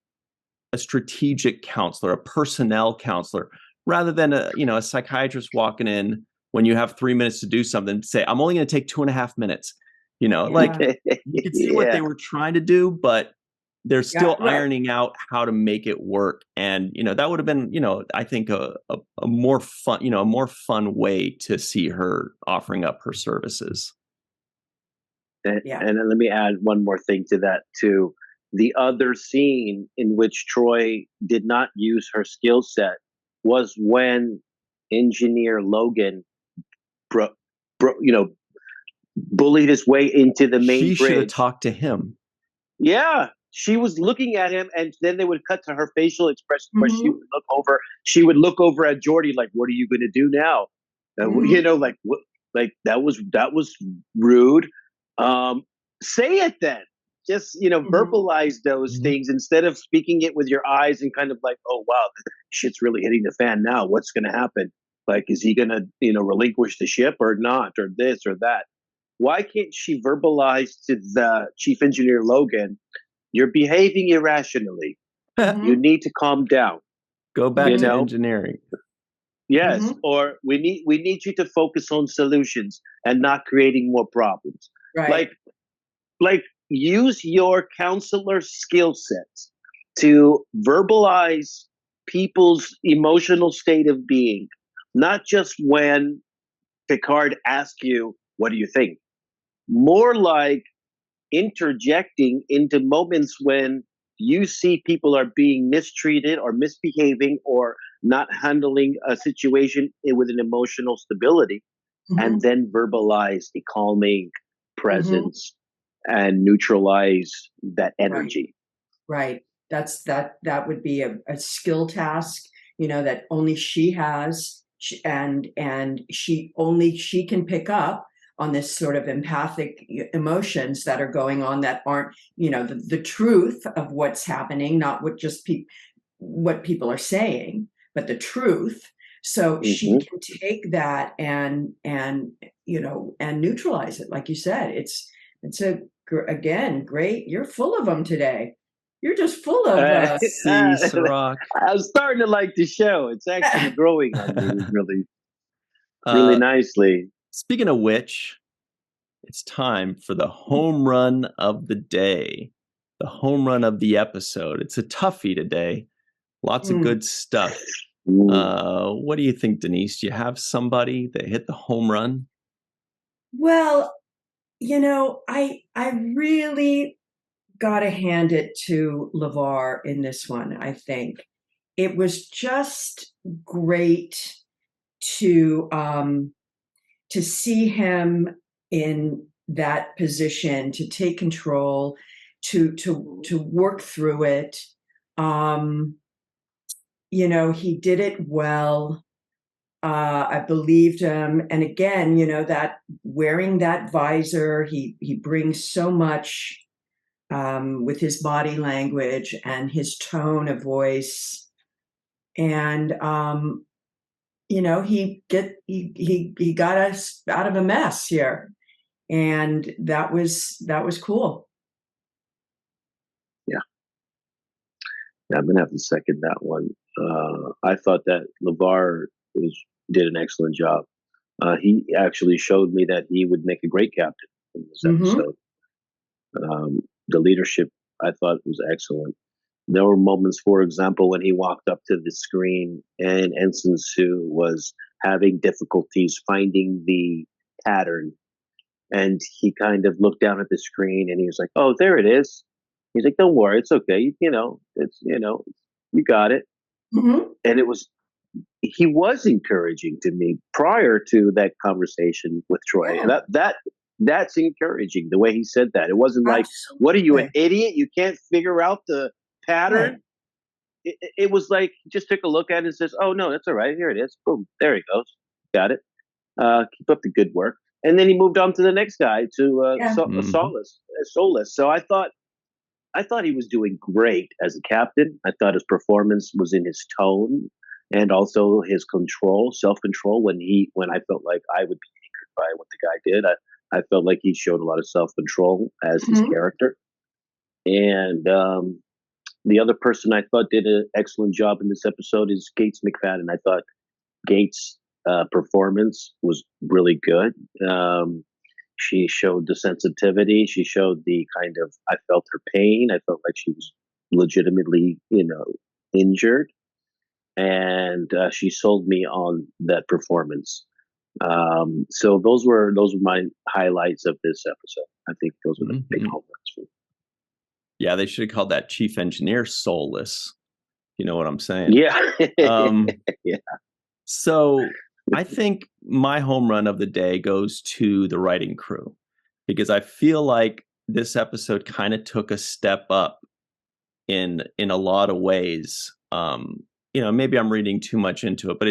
a strategic counselor, a personnel counselor, rather than a psychiatrist walking in when you have 3 minutes to do something, say, I'm only going to take 2.5 minutes. You can see what they were trying to do, but they're still ironing out how to make it work. And, that would have been, I think a more fun way to see her offering up her services. And let me add one more thing to that too. The other scene in which Troi did not use her skill set was when Engineer Logan bullied his way into the main bridge. She should have talked to him. Yeah. She was looking at him, and then they would cut to her facial expression where she would look over. She would look over at Geordi like, "What are you going to do now?" That was rude. Say it then. Just verbalize those things instead of speaking it with your eyes and kind of like, "Oh wow, shit's really hitting the fan now. What's going to happen? Like, is he going to relinquish the ship or not, or this or that?" Why can't she verbalize to the Chief Engineer Logan? You're behaving irrationally. You need to calm down. Go back to engineering. Yes, or we need you to focus on solutions and not creating more problems. Right. Like use your counselor skill sets to verbalize people's emotional state of being, not just when Picard asks you, "What do you think?" More like interjecting into moments when you see people are being mistreated or misbehaving or not handling a situation with an emotional stability, and then verbalize the calming presence and neutralize that energy. Right. That would be a skill task, that only she has, and she can pick up on this sort of empathic emotions that are going on that aren't, the truth of what's happening, not what just what people are saying, but the truth. So she can take that and neutralize it. Like you said, it's again, great. You're full of them today. You're just full of Cirroc. I'm starting to like the show. It's actually growing on me really nicely. Speaking of which, it's time for the home run of the day, the home run of the episode. It's a toughie today. Lots of good stuff. What do you think, Denise? Do you have somebody that hit the home run? Well, I really got to hand it to LeVar in this one. I think it was just great to see him in that position, to take control, to work through it. He did it well. I believed him. And again, that wearing that visor, he brings so much with his body language and his tone of voice. And he got us out of a mess here. And that was cool. Yeah. I'm gonna have to second that one. I thought that LeVar did an excellent job. He actually showed me that he would make a great captain in this episode. The leadership, I thought, was excellent. There were moments, for example, when he walked up to the screen and Ensign Sue was having difficulties finding the pattern. And he kind of looked down at the screen and he was like, "Oh, there it is." He's like, "Don't worry, it's okay. You got it." And he was encouraging to me prior to that conversation with Troi. Yeah. That's encouraging, the way he said that. It wasn't like, Absolutely. "What are you, an idiot? You can't figure out the pattern?" Right. It was like, he just took a look at it and says, "Oh, no, that's all right. Here it is. Boom. There he goes. Got it. Keep up the good work." And then he moved on to the next guy, to Solus. So I thought he was doing great as a captain. I thought his performance was in his tone and also his self-control when I felt like I would be angered by what the guy did. I felt like he showed a lot of self-control as his character. And the other person I thought did an excellent job in this episode is Gates McFadden. I thought Gates' performance was really good. She showed the sensitivity. She showed the kind of, I felt her pain. I felt like she was legitimately, injured. And she sold me on that performance. So those were my highlights of this episode. I think those were the big highlights for me. Yeah, they should have called that chief engineer soulless. You know what I'm saying? Yeah. Yeah. So I think my home run of the day goes to the writing crew, because I feel like this episode kind of took a step up in a lot of ways. Maybe I'm reading too much into it, but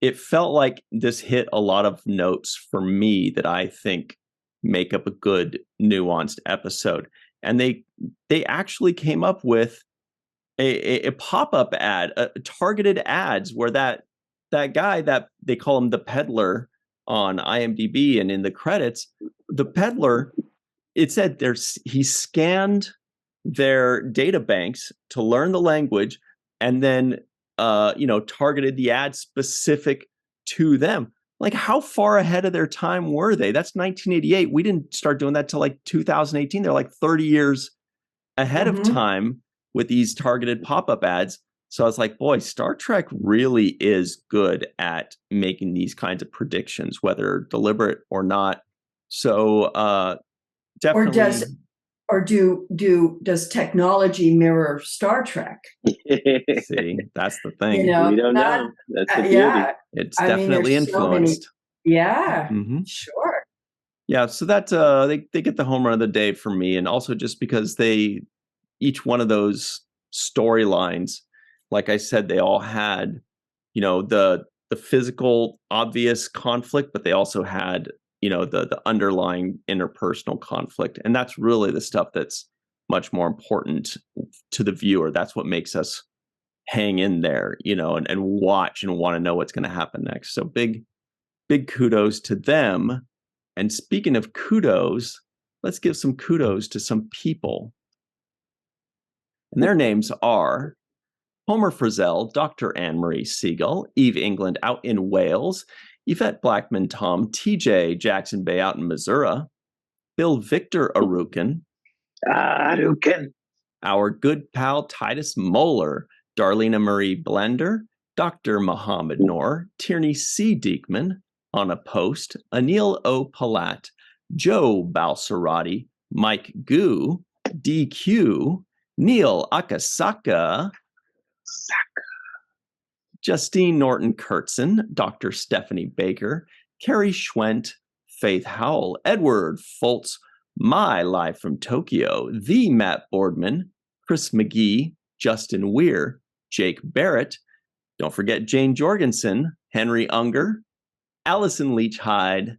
it felt like this hit a lot of notes for me that I think make up a good nuanced episode. And they actually came up with a pop-up ad, targeted ads where that guy that they call him the peddler on IMDb and in the credits, the peddler, it said he scanned their data banks to learn the language and then targeted the ad specific to them. Like, how far ahead of their time were they? That's 1988. We didn't start doing that till like 2018. They're like 30 years ahead of time with these targeted pop-up ads. So I was like, boy, Star Trek really is good at making these kinds of predictions, whether deliberate or not. So definitely. Does technology mirror Star Trek? See, that's the thing. We don't know. That's the beauty. Yeah, it's definitely influenced. Sure. Yeah, so that they get the home run of the day for me, and also just because each one of those storylines, like I said, they all had, the physical obvious conflict, but they also had, the underlying interpersonal conflict. And that's really the stuff that's much more important to the viewer. That's what makes us hang in there, and watch and want to know what's going to happen next. So big kudos to them. And speaking of kudos, let's give some kudos to some people. And their names are Homer Frizzell, Dr. Anne-Marie Segal, Eve England out in Wales, Yvette Blackmon-Tom, TJ Jackson Bay out in Missouri, Bill Victor Arukin, our good pal Titus Moeller, Darlena Marie Blender, Dr. Mohammed Noor, Tierney C. Diekman, Anna Post, Anil O. Palat, Joe Balsarati, Mike Gu, DQ, Neil Akasaka, Justine Norton-Kurtzen, Dr. Stephanie Baker, Carrie Schwent, Faith Howell, Edward Foltz, My Live from Tokyo, The Matt Boardman, Chris McGee, Justin Weir, Jake Barrett, don't forget Jane Jorgensen, Henry Unger, Allison Leach Hyde,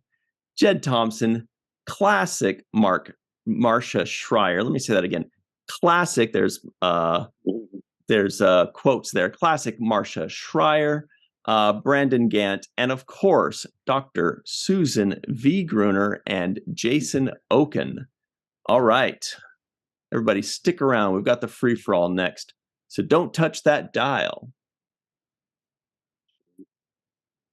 Jed Thompson, classic Marcia Schreier. Let me say that again. Classic, there's quotes there. Classic Marcia Schreier, Brandon Gant, and of course, Dr. Susan V. Gruner and Jason Okun. All right. Everybody stick around. We've got the free-for-all next. So don't touch that dial.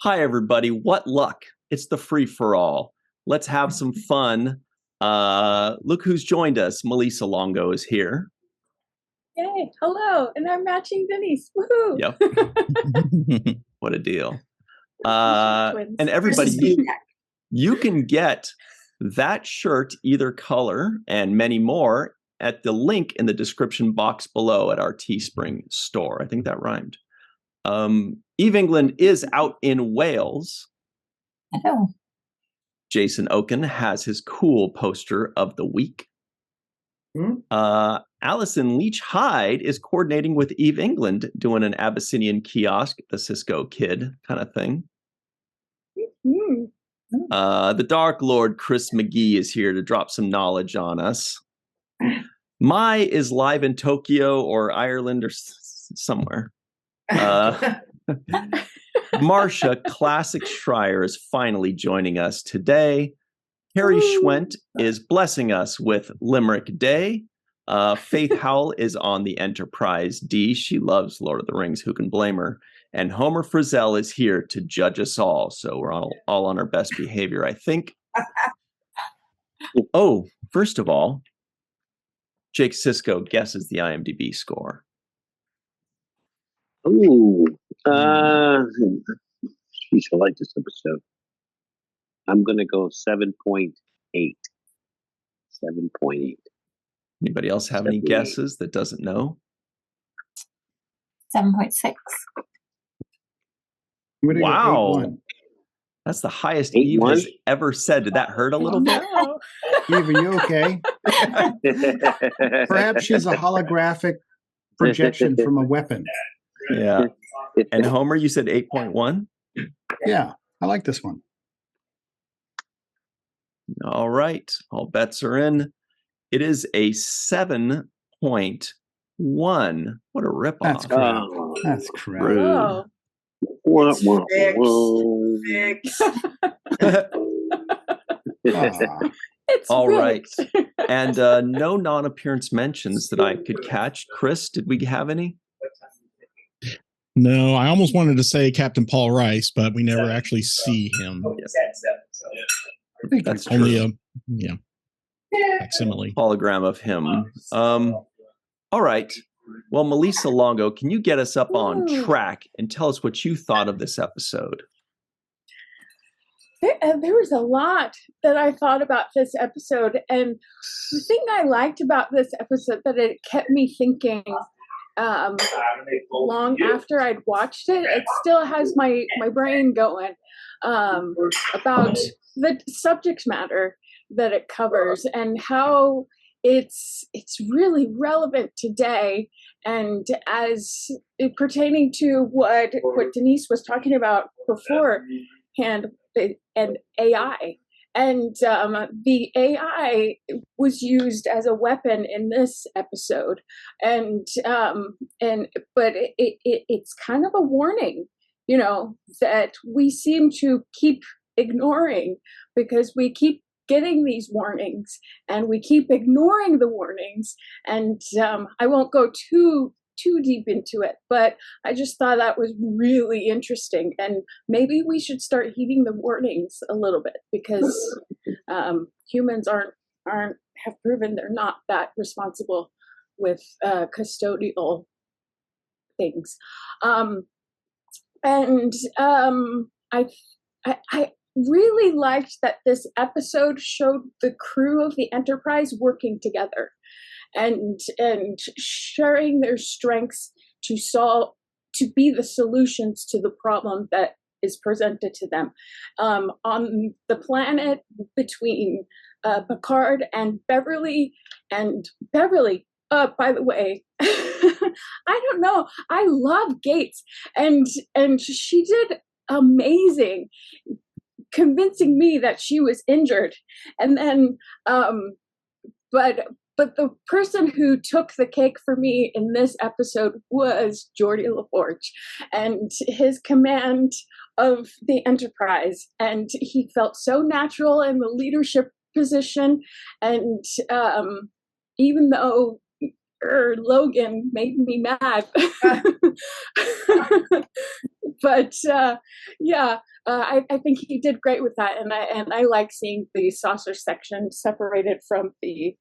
Hi, everybody. What luck. It's the free-for-all. Let's have some fun. Look who's joined us. Melissa Longo is here. Yay, hello, and I'm matching Denise. Woohoo! Yep. What a deal. And everybody, you can get that shirt, either color, and many more at the link in the description box below at our Teespring store. I think that rhymed. Eve England is out in Wales. Hello. Jason Okun has his cool poster of the week. Allison Leach Hyde is coordinating with Eve England, doing an Abyssinian kiosk, the Sisko kid kind of thing. The Dark Lord Chris McGee is here to drop some knowledge on us. Mai is live in Tokyo or Ireland or somewhere. Marcia Classic Schreier is finally joining us today. Carrie Schwent is blessing us with Limerick Day. Faith Howell is on the Enterprise D. She loves Lord of the Rings. Who can blame her? And Homer Frizzell is here to judge us all. So we're all on our best behavior, I think. Oh, first of all, Jake Sisko guesses the IMDb score. Ooh. Geez, I like this episode. I'm going to go 7.8. 7.8. Anybody else have any guesses that doesn't know? 7.6. Wow. That's the highest Eve has ever said. Did that hurt a little bit? Eve, are you okay? Perhaps she's a holographic projection from a weapon. Yeah. And Homer, you said 8.1? Yeah, I like this one. All right. All bets are in. It is a 7.1. What a ripoff. That's crap. That's crap. Rude. Fix. All right. And no non-appearance mentions that I could catch. Chris, did we have any? No, I almost wanted to say Captain Paul Rice, but we never actually see him. I think that's only a facsimile hologram of him. All right. Well, Melissa Longo, can you get us up on track and tell us what you thought of this episode? There was a lot that I thought about this episode, and the thing I liked about this episode that it kept me thinking long after I'd watched it. It still has my brain going about the subject matter that it covers and how it's really relevant today, and as it pertaining to what Denise was talking about beforehand, and AI. And the AI was used as a weapon in this episode, but it's kind of a warning, that we seem to keep ignoring, because we keep getting these warnings and we keep ignoring the warnings. And I won't go too deep into it, but I just thought that was really interesting, and maybe we should start heeding the warnings a little bit, because humans have proven they're not that responsible with custodial things. And I really liked that this episode showed the crew of the Enterprise working together and sharing their strengths to be the solutions to the problem that is presented to them. On the planet between Picard and Beverly, by the way, I don't know, I love Gates, and she did amazing convincing me that she was injured. And then but the person who took the cake for me in this episode was Geordi LaForge and his command of the Enterprise. And he felt so natural in the leadership position. And even though Logan made me mad, but I think he did great with that. And I like seeing the saucer section separated from the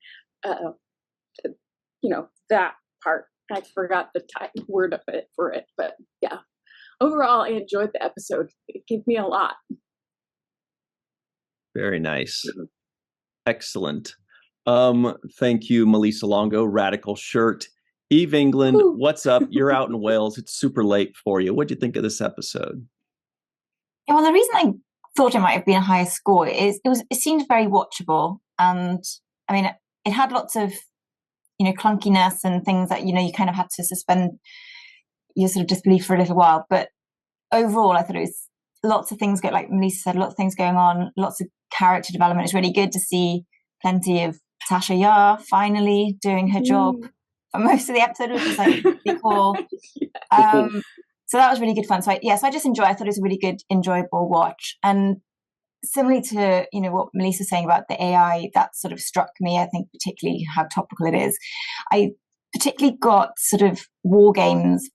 that part. I forgot the word of it for it, but yeah. Overall, I enjoyed the episode. It gave me a lot. Very nice. Excellent. Thank you, Malissa Longo, Radical Shirt. Eve England, Ooh. What's up? You're out in Wales. It's super late for you. What'd you think of this episode? Yeah, well, the reason I thought it might have been a higher score is it seemed very watchable, and I mean it had lots of clunkiness and things that you kind of had to suspend your sort of disbelief for a little while. But overall, I thought it was lots of things like Melissa said, lots of things going on, lots of character development. It's really good to see plenty of Tasha Yar finally doing her job for most of the episode, which was like pretty cool. So that was really good fun. So I just enjoyed. I thought it was a really good, enjoyable watch. And similarly to what Melissa's saying about the AI, that sort of struck me. I think particularly how topical it is. I particularly got sort of war games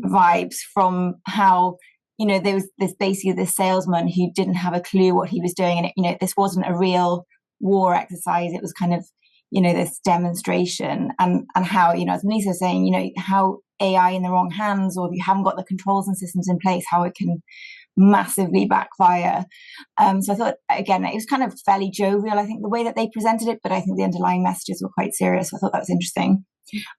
vibes from how there was basically this salesman who didn't have a clue what he was doing, and this wasn't a real war exercise. It was kind of this demonstration, and how as Melissa was saying, how AI in the wrong hands, or if you haven't got the controls and systems in place, how it can massively backfire. So I thought, again, it was kind of fairly jovial, I think, the way that they presented it, but I think the underlying messages were quite serious. So I thought that was interesting.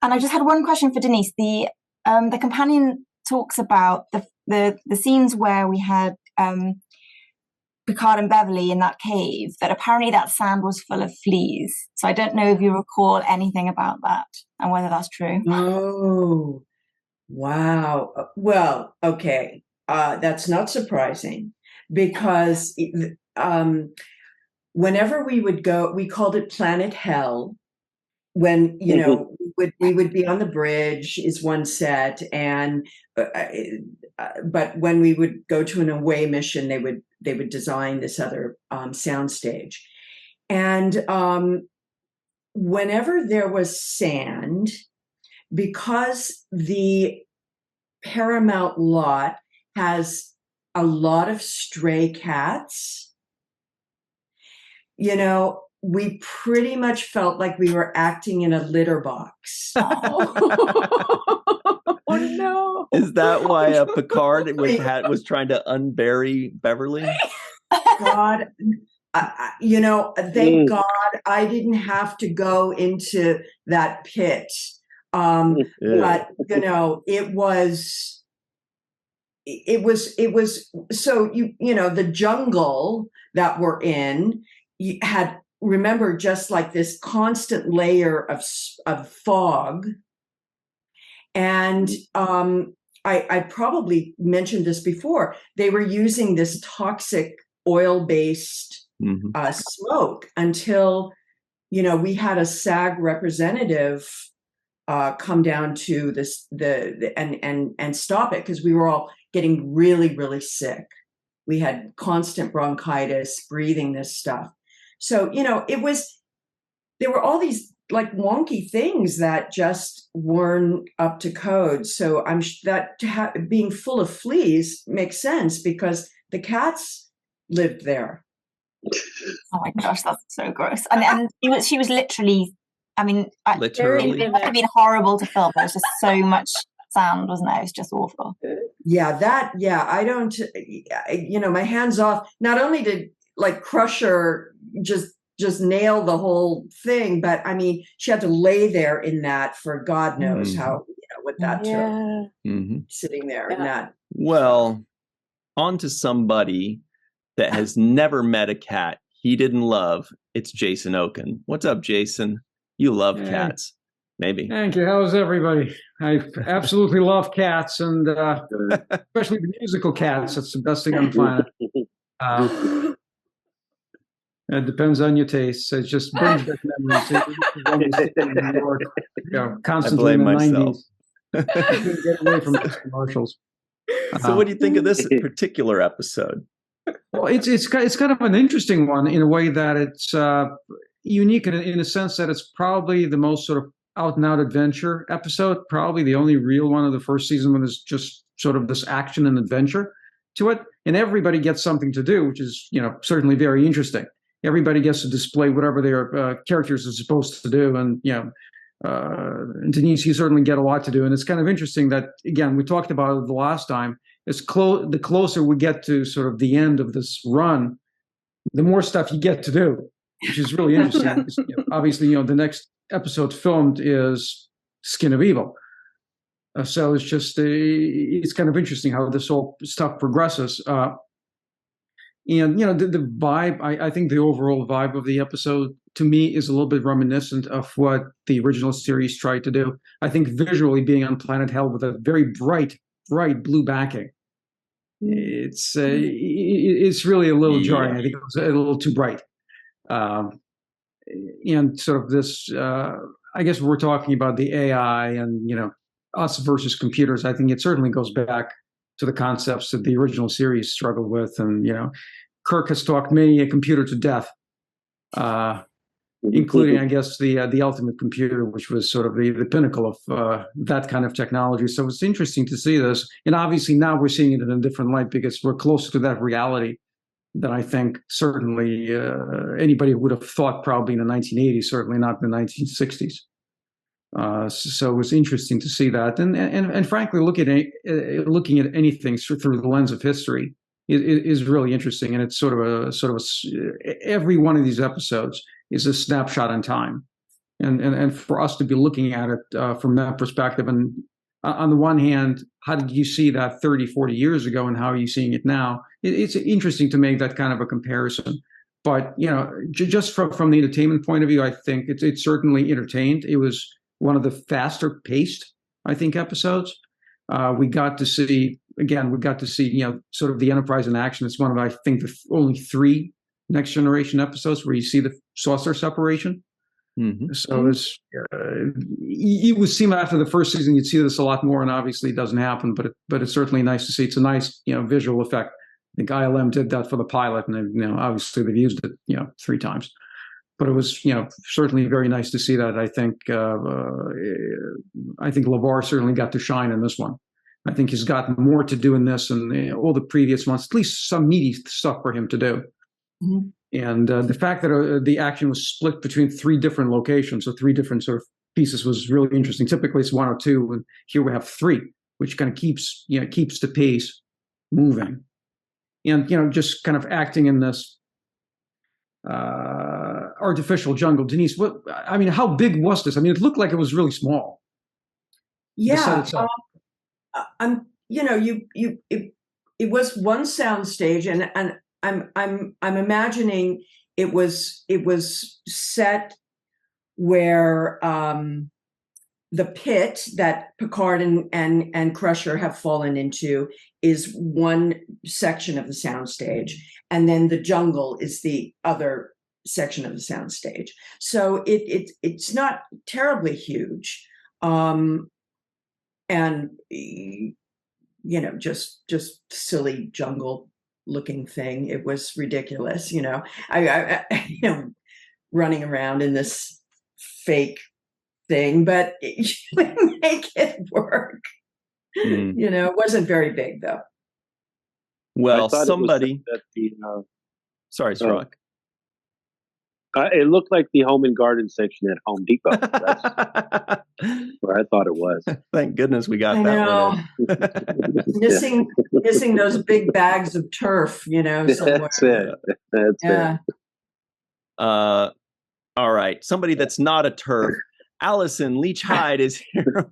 And I just had one question for Denise. The companion talks about the scenes where we had Picard and Beverly in that cave, that apparently that sand was full of fleas. So I don't know if you recall anything about that and whether that's true. Oh, wow. Well, okay. That's not surprising, because whenever we would go, we called it Planet Hell. When we would be on the bridge is one set, and but when we would go to an away mission, they would design this other soundstage, and whenever there was sand, because the Paramount lot has a lot of stray cats, we pretty much felt like we were acting in a litter box. Oh no! Is that why Picard was trying to unbury Beverly? God, thank God I didn't have to go into that pit. But it was so the jungle that we're in had, remember, just like this constant layer of fog. And I probably mentioned this before. They were using this toxic oil-based smoke until we had a SAG representative come down to this and stop it, because we were all getting really, really sick. We had constant bronchitis, breathing this stuff. So, there were all these like wonky things that just weren't up to code. So being full of fleas makes sense, because the cats lived there. Oh my gosh, that's so gross. And she was literally, I mean, literally, it must have been horrible to film. There was just so sound, wasn't it? It was just awful. I don't, my hands off. Not only did like Crusher just nail the whole thing, but I mean, she had to lay there in that for God knows how, what that took, sitting there in that. Well, on to somebody that has never met a cat he didn't love. It's Jason Okun. What's up, Jason? You love cats. Maybe. Thank you. How's everybody? I absolutely love cats, and especially the musical cats. That's the best thing on the planet. It depends on your tastes. It just brings back memories. In New York, constantly in the myself. 90s. I couldn't get away from those commercials. So what do you think of this particular episode? Well, it's kind of an interesting one in a way that it's unique in a sense that it's probably the most sort of out-and-out adventure episode, probably the only real one of the first season when there's just sort of this action and adventure to it. And everybody gets something to do, which is, certainly very interesting. Everybody gets to display whatever their characters are supposed to do. And, Denise, you certainly get a lot to do. And it's kind of interesting that, again, we talked about it the last time, the closer we get to sort of the end of this run, the more stuff you get to do, which is really interesting. Obviously, the next episode filmed is Skin of Evil. So it's just, it's kind of interesting how this whole stuff progresses. And, the vibe, I think the overall vibe of the episode, to me, is a little bit reminiscent of what the original series tried to do. I think visually being on Planet Hell with a very bright blue backing, it's really a little jarring. I think it was a little too bright. And sort of this, I guess we're talking about the AI and, us versus computers. I think it certainly goes back to the concepts that the original series struggled with. And, Kirk has talked many a computer to death, including, I guess, the ultimate computer, which was sort of the pinnacle of that kind of technology. So it's interesting to see this. And obviously now we're seeing it in a different light because we're closer to that reality than I think certainly anybody would have thought probably in the 1980s, certainly not in the 1960s. So it was interesting to see that, and frankly, looking at anything through the lens of history is really interesting, and it's sort of every one of these episodes is a snapshot in time, and for us to be looking at it from that perspective, and on the one hand, how did you see that 30, 40 years ago, and how are you seeing it now? It's interesting to make that kind of a comparison. But just from the entertainment point of view, I think it's certainly entertained. It was one of the faster paced, I think, episodes. We got to see sort of the Enterprise in action. It's one of, I think, the only 3 Next Generation episodes where you see the saucer separation. Mm-hmm. So it would seem after the first season you'd see this a lot more, and obviously it doesn't happen. But it's certainly nice to see. It's a nice visual effect. I think ILM did that for the pilot, and obviously they've used it 3 times. But it was, certainly very nice to see that. I think LeVar certainly got to shine in this one. I think he's got more to do in this and all the previous ones, at least some meaty stuff for him to do. Mm-hmm. And the fact that the action was split between 3 different locations, or 3 different sort of pieces, was really interesting. Typically it's 1 or 2, and here we have 3, which kind of keeps the pace moving. And, just kind of acting in this artificial jungle. Denise, how big was this? It looked like it was really small. Yeah. It was one sound stage, and I'm imagining it was set where the pit that Picard and Crusher have fallen into is one section of the soundstage, and then the jungle is the other section of the soundstage. So it's not terribly huge, and just silly jungle looking thing. It was ridiculous, I running around in this fake thing, but you make it work. It wasn't very big though. Well, somebody. Sorry, Cirroc. It looked like the home and garden section at Home Depot. That's where I thought it was. Thank goodness we got that one in. missing those big bags of turf, somewhere. That's it. That's it. All right. Somebody that's not a turf. Allison Leach Hyde is here.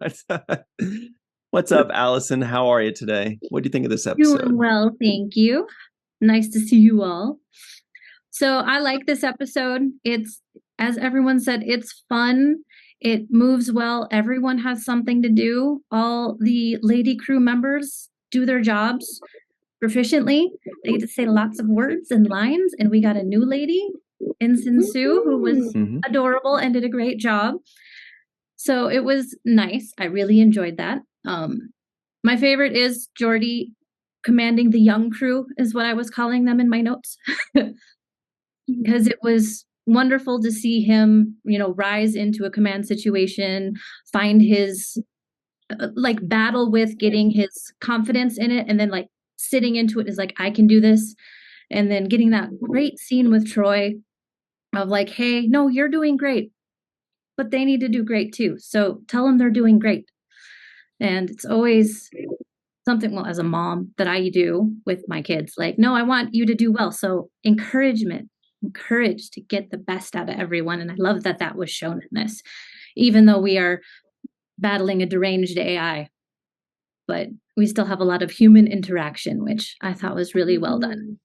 What's up, Allison? How are you today? What do you think of this episode? Doing well, thank you. Nice to see you all. So I like this episode. It's, as everyone said, it's fun. It moves well. Everyone has something to do. All the lady crew members do their jobs proficiently. They get to say lots of words and lines. And we got a new lady, Ensign Sue, who was adorable and did a great job. So it was nice. I really enjoyed that. My favorite is Geordi commanding the young crew, is what I was calling them in my notes. Because it was wonderful to see him, rise into a command situation, find his, battle with getting his confidence in it, and then, sitting into it is I can do this. And then getting that great scene with Troi of hey, no, you're doing great, but they need to do great too. So tell them they're doing great. And it's always something, as a mom, that I do with my kids, no, I want you to do well. So encourage to get the best out of everyone. And I love that that was shown in this, even though we are battling a deranged AI, but we still have a lot of human interaction, which I thought was really well done.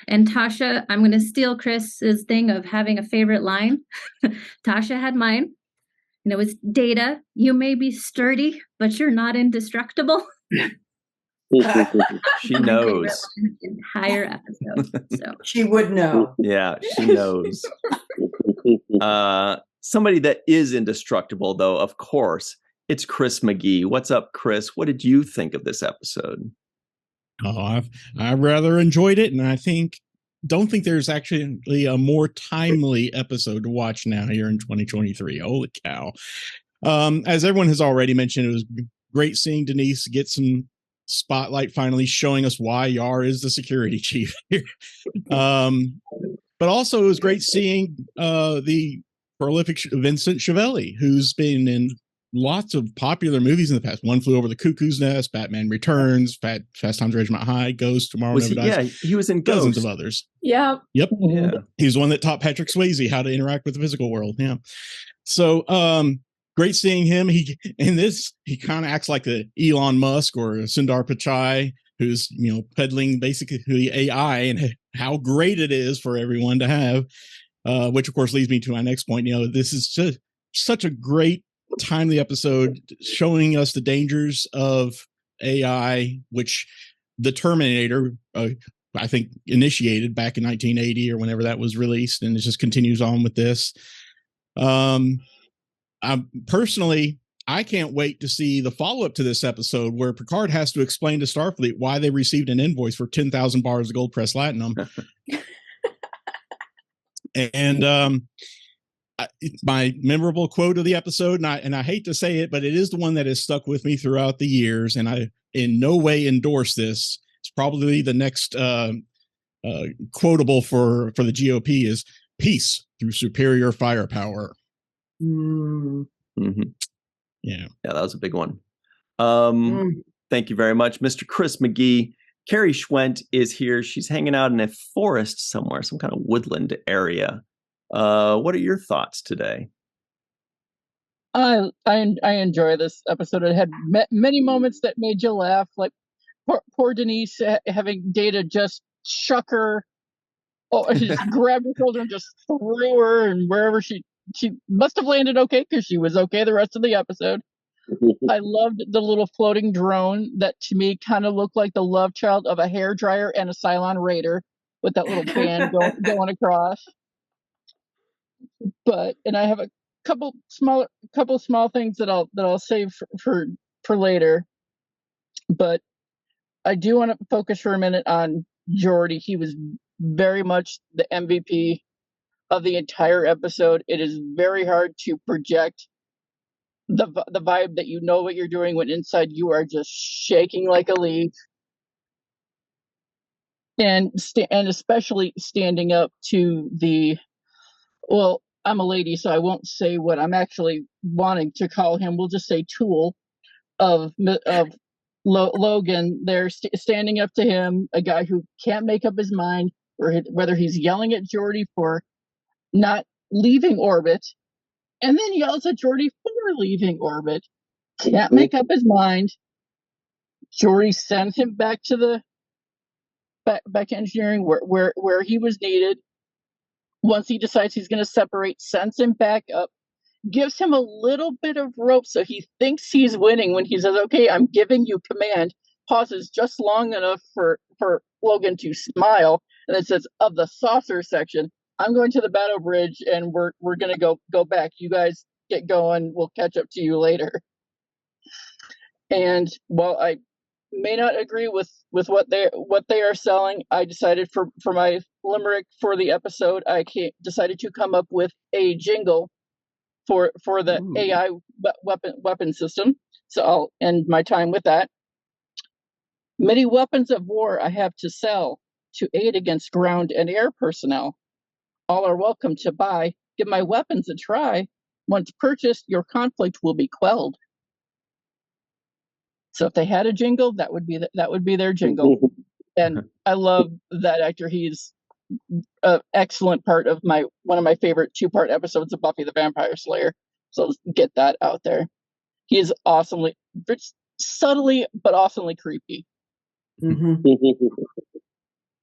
And Tasha, I'm going to steal Chris's thing of having a favorite line. Tasha had mine, and it was, Data, you may be sturdy, but you're not indestructible. She knows. Entire episode. So she would know. Yeah, she knows. Somebody that is indestructible, though, of course, it's Chris McGee. What's up, Chris? What did you think of this episode? Oh, I rather enjoyed it, and I don't think there's actually a more timely episode to watch now here in 2023. Holy cow. As everyone has already mentioned, it was great seeing Denise get some spotlight, finally showing us why Yar is the security chief here. But also it was great seeing the prolific Vincent Schiavelli, who's been in lots of popular movies in the past. One Flew Over the Cuckoo's Nest, Batman Returns, Fast Times at Ridgemont High, Ghost, Tomorrow Never Dies. Yeah, he was in dozens Ghost. of others. Yeah. Yep. Yeah. He was one that taught Patrick Swayze how to interact with the physical world. Yeah. So great seeing him. He kind of acts like the Elon Musk or Sundar Pichai, who's peddling basically the AI and how great it is for everyone to have. Which of course leads me to my next point. This is just such a great timely episode showing us the dangers of AI, which the Terminator I think initiated back in 1980 or whenever that was released, and it just continues on with this. Personally, I can't wait to see the follow-up to this episode where Picard has to explain to Starfleet why they received an invoice for 10,000 bars of gold pressed platinum. And my memorable quote of the episode, and I hate to say it, but it is the one that has stuck with me throughout the years, and I in no way endorse this. It's probably the next quotable for the GOP is peace through superior firepower. Mm-hmm. Yeah, that was a big one. Thank you very much, Mr. Chris McGee. Carrie Schwent is here. She's hanging out in a forest somewhere, some kind of woodland area. What are your thoughts today? I enjoy this episode. It had many moments that made you laugh, like poor Denise having Data just chuck her. Oh, he just grabbed her shoulder and just threw her, and wherever she must have landed okay because she was okay the rest of the episode. I loved the little floating drone that to me kind of looked like the love child of a hairdryer and a Cylon Raider with that little band going across. And I have a couple small things that I'll save for later. But I do want to focus for a minute on Geordi. He was very much the MVP of the entire episode. It is very hard to project the vibe that you know what you're doing when inside you are just shaking like a leaf, and especially standing up to the well, I'm a lady, so I won't say what I'm actually wanting to call him. We'll just say tool of Logan. They're standing up to him, a guy who can't make up his mind, or whether he's yelling at Geordi for not leaving orbit, and then yells at Geordi for leaving orbit. Can't make up his mind. Geordi sends him back to the back engineering where he was needed. Once he decides he's going to separate, sends him back up, gives him a little bit of rope so he thinks he's winning when he says, okay, I'm giving you command, pauses just long enough for Logan to smile, and then says, of the saucer section, I'm going to the battle bridge and we're going to go back. You guys get going. We'll catch up to you later. And while I may not agree with what they are selling, I decided for my limerick for the episode, I decided to come up with a jingle for the AI weapon system. So I'll end my time with that. Many weapons of war I have to sell to aid against ground and air personnel. All are welcome to buy. Give my weapons a try. Once purchased, your conflict will be quelled. So if they had a jingle, that would be their jingle. And I love that actor. He's an excellent part of one of my favorite 2-part episodes of Buffy the Vampire Slayer. So let's get that out there. He is subtly but awesomely creepy.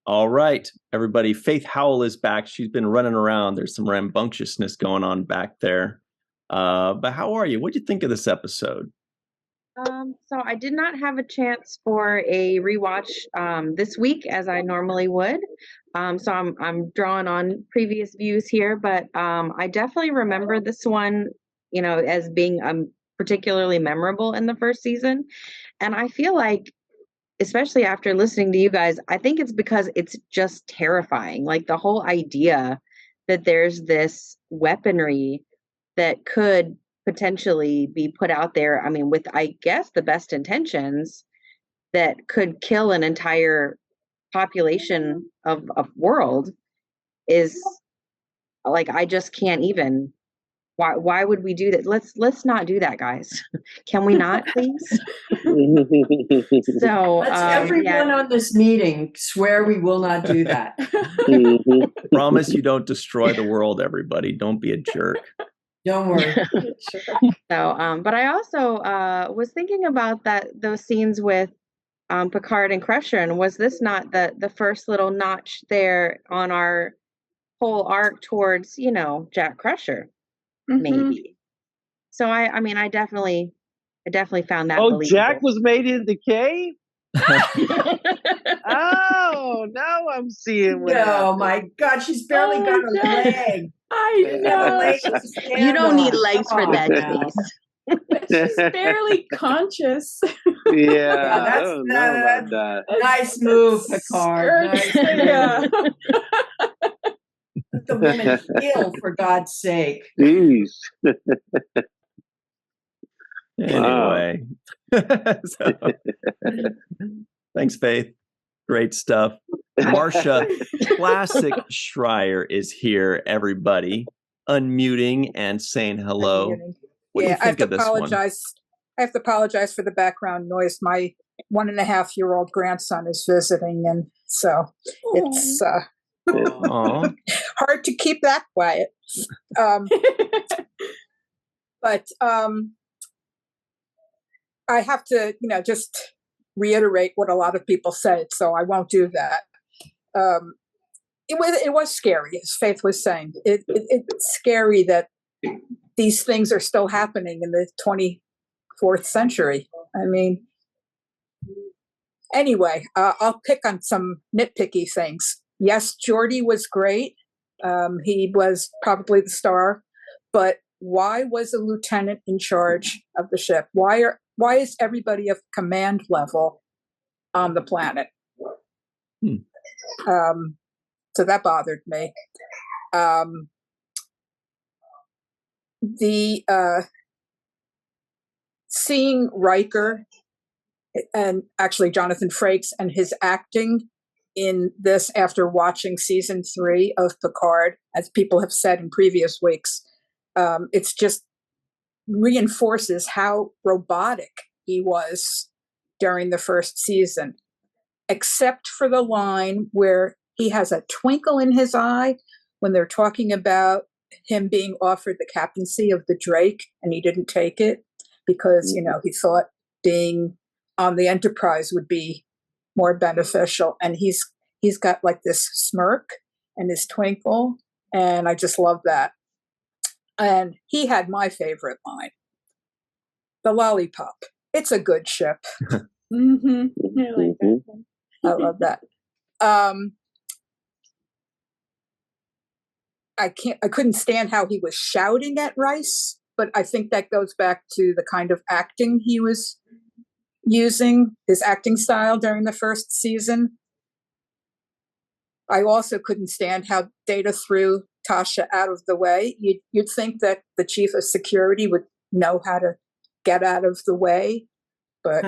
All right, everybody. Faith Howell is back. She's been running around. There's some rambunctiousness going on back there. But how are you? What did you think of this episode? So I did not have a chance for a rewatch this week as I normally would. So I'm drawing on previous views here, but I definitely remember this one, as being particularly memorable in the first season. And I feel like, especially after listening to you guys, I think it's because it's just terrifying. Like the whole idea that there's this weaponry that could potentially be put out there, I mean, with, I guess, the best intentions, that could kill an entire population of world, is like, I just can't even. Why would we do that? Let's not do that, guys. Can we not, please? So let's everyone on this meeting swear we will not do that. Promise you don't destroy the world, everybody. Don't be a jerk. Don't worry. So, but I also was thinking about those scenes with Picard and Crusher, and was this not the first little notch there on our whole arc towards, Jack Crusher? Maybe. So I mean, I definitely found that. Oh, Jack was made in decay. Oh, now I'm seeing. No, my God, she's barely got a leg. I know. You don't need legs for that, Denise. She's barely conscious. Yeah, I don't know about that. Nice move, Picard. Nice move. Let the woman heal, for God's sake. Jeez. Anyway. Thanks, Faith. Great stuff. Marcia Classic Schreier is here, everybody. Unmuting and saying hello. What do you think of this one? I have to apologize for the background noise. My 1.5-year-old grandson is visiting, and so it's hard to keep that quiet. But I have to, just reiterate what a lot of people said, so I won't do that. It was scary, as Faith was saying. It's scary that these things are still happening in the 24th century. I mean, anyway, I'll pick on some nitpicky things. Yes, Geordi was great. He was probably the star, but why was a lieutenant in charge of the ship? Why is everybody of command level on the planet? So that bothered me. The seeing Riker and actually Jonathan Frakes and his acting in this after watching season 3 of Picard, as people have said in previous weeks. It's just reinforces how robotic he was during the first season, except for the line where he has a twinkle in his eye when they're talking about him being offered the captaincy of the Drake and he didn't take it because, you know, he thought being on the Enterprise would be more beneficial. And he's got like this smirk and this twinkle, and I just love that. And he had my favorite line, the lollipop. It's a good ship. Mm-hmm. I like that one. I love that. I couldn't stand how he was shouting at Rice, but I think that goes back to the kind of acting he was using, his acting style during the first season. I also couldn't stand how Data threw Tasha out of the way. You'd think that the chief of security would know how to get out of the way, but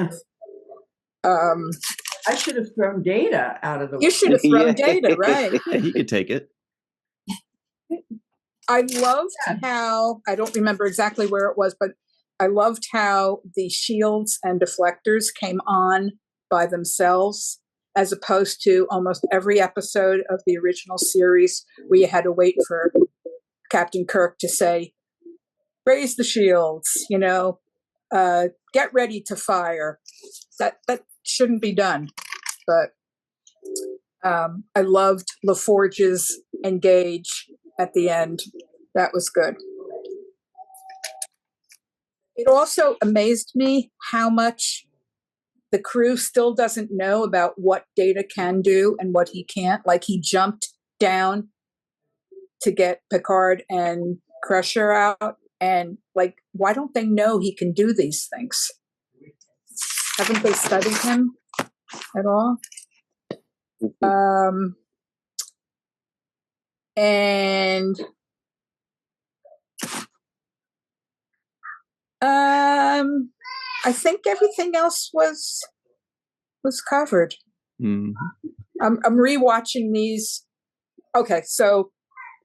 I should have thrown Data out of the way. You should have thrown Data, right? Yeah, he could take it. I loved how, I don't remember exactly where it was, but I loved how the shields and deflectors came on by themselves, as opposed to almost every episode of the original series where you had to wait for Captain Kirk to say, raise the shields, you know, get ready to fire. That shouldn't be done. But I loved LaForge's engage at the end. That was good. It also amazed me how much the crew still doesn't know about what Data can do and what he can't. Like, he jumped down to get Picard and Crusher out, and like, why don't they know he can do these things? Haven't they studied him at all? And I think everything else was covered. Mm-hmm. I'm rewatching these. Okay, so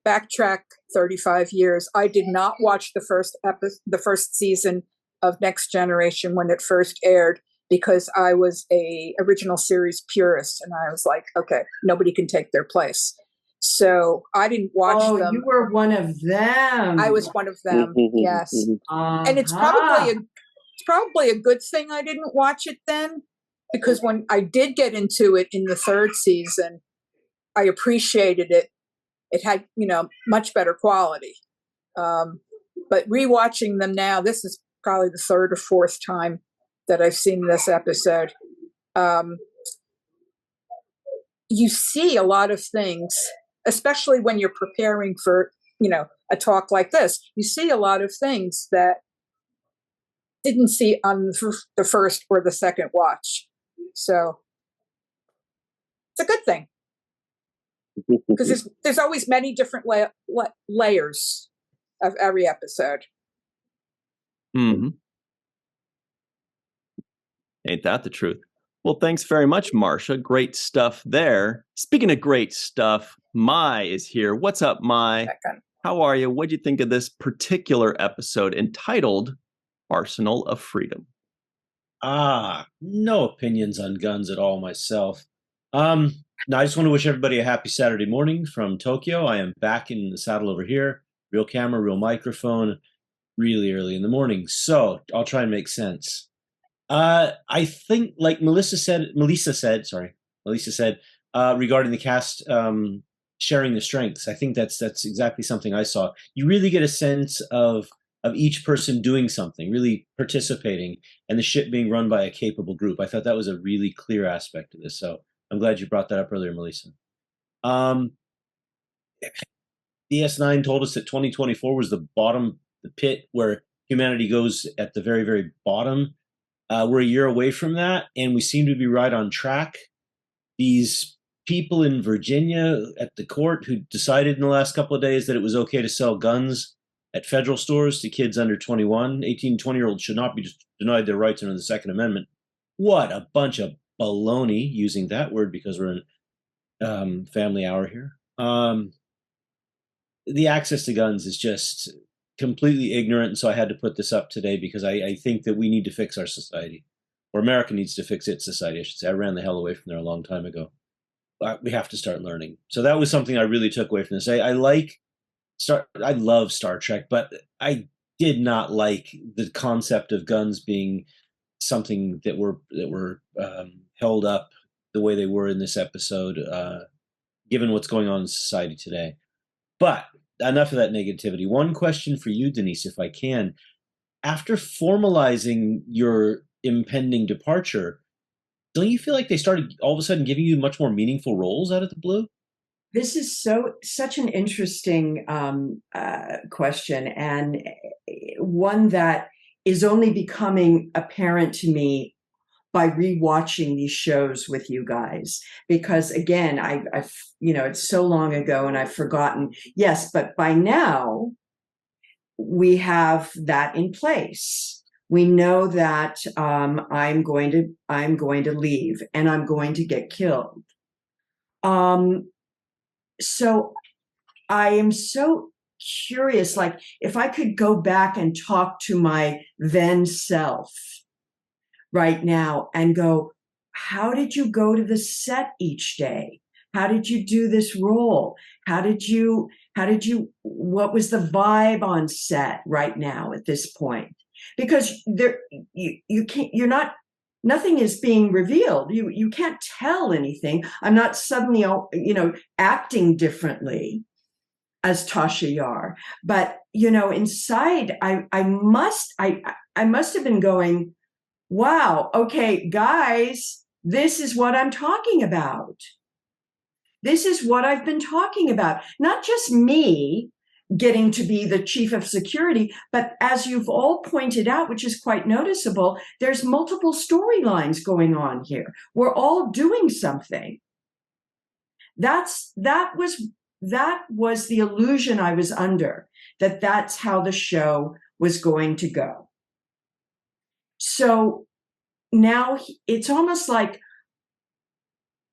backtrack 35 years. I did not watch the first season of Next Generation when it first aired because I was a original series purist, and I was like, okay, nobody can take their place. So I didn't watch them. Oh, you were one of them. I was one of them. Yes, and it's probably a good thing I didn't watch it then, because when I did get into it in the third season, I appreciated it. It had, you know, much better quality. But rewatching them now, this is probably the third or fourth time that I've seen this episode. You see a lot of things, especially when you're preparing for, you know, a talk like this. You see a lot of things that didn't see on the first or the second watch. So it's a good thing, because there's always many different layers of every episode. Mm-hmm. Ain't that the truth? Well, thanks very much, Marcia. Great stuff there. Speaking of great stuff, Mai is here. What's up, Mai? How are you? What'd you think of this particular episode entitled Arsenal of Freedom? No opinions on guns at all myself. No, I just want to wish everybody a happy Saturday morning from Tokyo. I am back in the saddle over here. Real camera, real microphone, really early in the morning. So I'll try and make sense. I think, like Melissa said, regarding the cast sharing the strengths, I think that's exactly something I saw. You really get a sense of each person doing something, really participating, and the ship being run by a capable group. I thought that was a really clear aspect of this. So I'm glad you brought that up earlier, Melissa. DS9 told us that 2024 was the bottom, the pit where humanity goes at the very, very bottom. We're a year away from that, and we seem to be right on track. These people in Virginia at the court who decided in the last couple of days that it was okay to sell guns at federal stores to kids under 21, 18, 20-year-olds should not be denied their rights under the Second Amendment. What a bunch of baloney, using that word because we're in family hour here. The access to guns is just completely ignorant, and so I had to put this up today because I think that we need to fix our society, or America needs to fix its society, I should say. I ran the hell away from there a long time ago. But we have to start learning. So that was something I really took away from this. I love Star Trek, but I did not like the concept of guns being something that were held up the way they were in this episode, given what's going on in society today. But enough of that negativity. One question for you, Denise, if I can. After formalizing your impending departure, don't you feel like they started all of a sudden giving you much more meaningful roles out of the blue? This is such an interesting question, and one that is only becoming apparent to me by rewatching these shows with you guys. Because again, I've it's so long ago and I've forgotten. Yes, but by now we have that in place. We know that I'm going to leave and I'm going to get killed. So I am so curious, like if I could go back and talk to my then self right now and go, how did you go to the set each day? How did you do this role? What was the vibe on set right now at this point? Because nothing is being revealed. You can't tell anything. I'm not suddenly, acting differently as Tasha Yar, but inside, I must have been going, wow, okay, guys, this is what I'm talking about. This is what I've been talking about. Not just me getting to be the chief of security, but as you've all pointed out, which is quite noticeable, there's multiple storylines going on here. We're all doing something. That was the illusion I was under, that's how the show was going to go. So now it's almost like,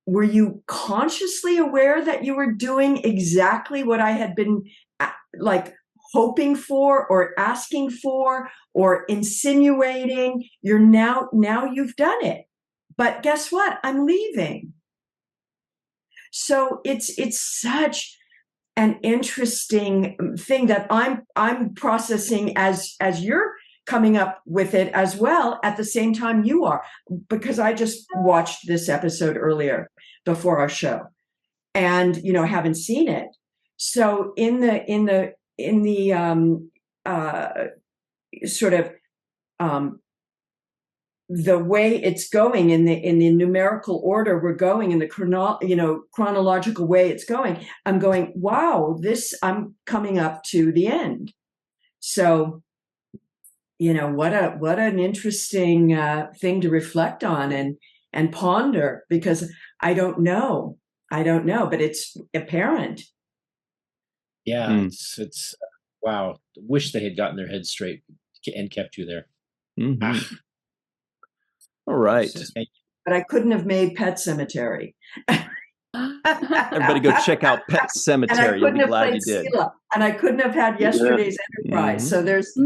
were you consciously aware that you were doing exactly what I had been like hoping for or asking for or insinuating? Now you've done it. But guess what? I'm leaving. So it's such an interesting thing that I'm processing as you're coming up with it as well at the same time you are, because I just watched this episode earlier before our show and haven't seen it. So in the sort of the way it's going in the numerical order we're going in the chronological way it's going, I'm going, wow, I'm coming up to the end. So what an interesting thing to reflect on and ponder, because I don't know, but it's apparent. Yeah, it's wow. Wish they had gotten their heads straight and kept you there. Mm-hmm. All right. But I couldn't have made Pet Cemetery. Everybody go check out Pet Cemetery. You'll be glad you did. Scylla, and I couldn't have had Yesterday's Enterprise. So there's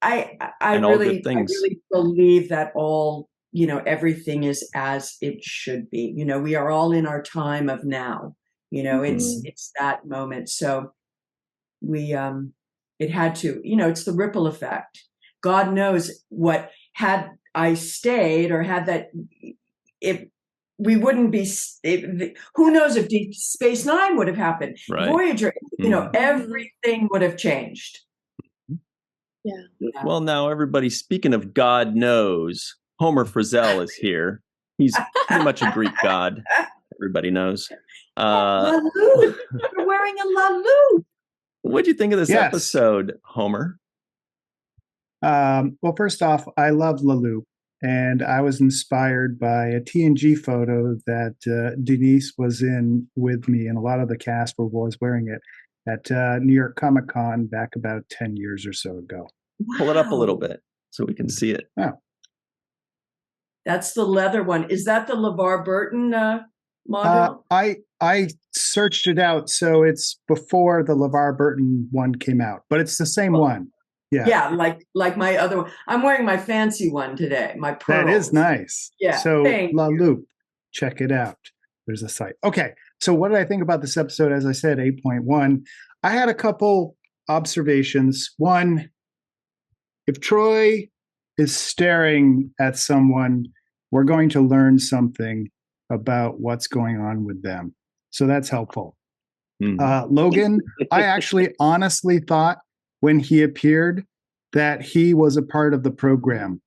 I really believe that all, everything is as it should be. We are all in our time of now. It's that moment. So we it had to, it's the ripple effect. God knows what, had I stayed or had that, if we wouldn't be, who knows if Deep Space Nine would have happened. Right. Voyager, everything would have changed. Yeah. Well, now everybody, speaking of God knows, Homer Frizzell is here. He's pretty much a Greek god. Everybody knows. Lalu. You're wearing a Lalu. What'd you think of this episode, Homer? Well, first off, I love Lalu, and I was inspired by a TNG photo that Denise was in with me, and a lot of the cast was wearing it at New York Comic Con back about 10 years or so ago. Wow. Pull it up a little bit so we can see it. Oh. That's the leather one. Is that the LeVar Burton Mondo? I searched it out, so it's before the LeVar Burton one came out, but it's the same one. Yeah. Yeah, like my other one. I'm wearing my fancy one today. My pearls. That is nice. Yeah. So La you. Loupe, check it out. There's a site. Okay. So what did I think about this episode? As I said, 8.1. I had a couple observations. One, if Troi is staring at someone, we're going to learn something about what's going on with them. So that's helpful. Logan, I actually honestly thought when he appeared that he was a part of the program.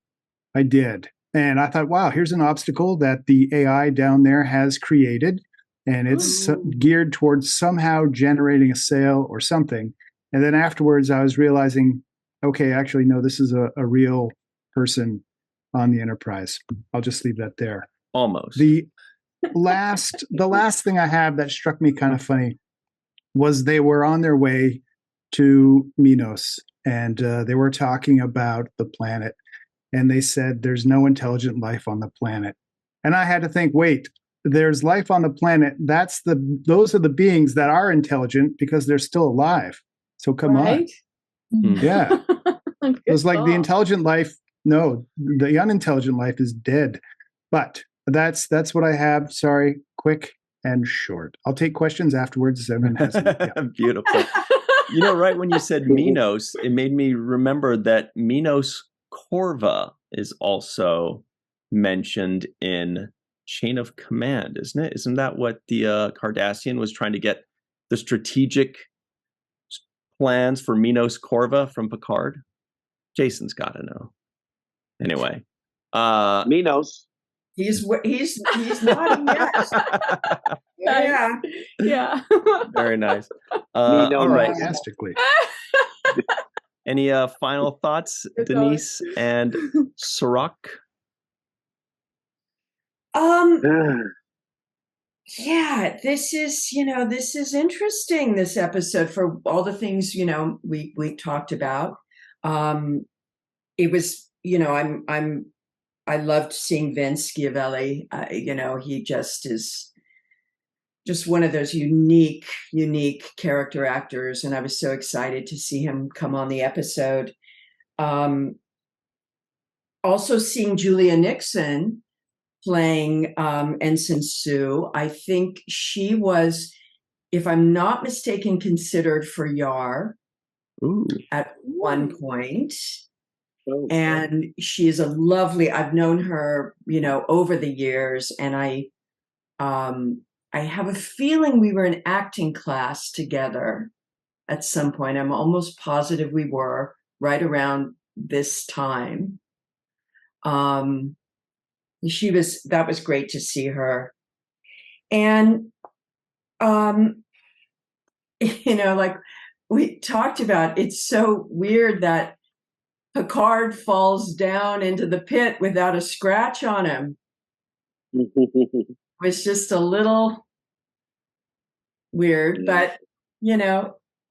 I did. And I thought, wow, here's an obstacle that the AI down there has created. And it's geared towards somehow generating a sale or something. And then afterwards, I was realizing, okay, actually, no, this is a real person on the Enterprise. I'll just leave that there. Almost. The last thing I have that struck me kind of funny was they were on their way to Minos, and they were talking about the planet, and they said there's no intelligent life on the planet. And I had to think, wait, there's life on the planet. Those are the beings that are intelligent because they're still alive. So come on. Yeah. It was like the intelligent life. No, the unintelligent life is dead. But that's what I have. Sorry, quick and short. I'll take questions afterwards. Beautiful. You know, right when you said Minos, it made me remember that Minos Corva is also mentioned in Chain of Command, isn't it? Isn't that what the Cardassian was trying to get the strategic plans for Minos Corva from Picard? Jason's got to know. Anyway, Minos. He's nodding yes. Yeah. Very nice. All right. Fantastically. Any final thoughts, Denise and Cirroc? Yeah, this is interesting, this episode, for all the things, we talked about. It was, I loved seeing Vince Schiavelli. He just is just one of those unique character actors. And I was so excited to see him come on the episode. Also seeing Julia Nixon playing Ensign Sue. I think she was, if I'm not mistaken, considered for Yar at one point. And she is a lovely, I've known her, over the years. And I have a feeling we were in acting class together at some point. I'm almost positive we were right around this time. That was great to see her. And, like we talked about, it's so weird that Picard falls down into the pit without a scratch on him. It was just a little weird, but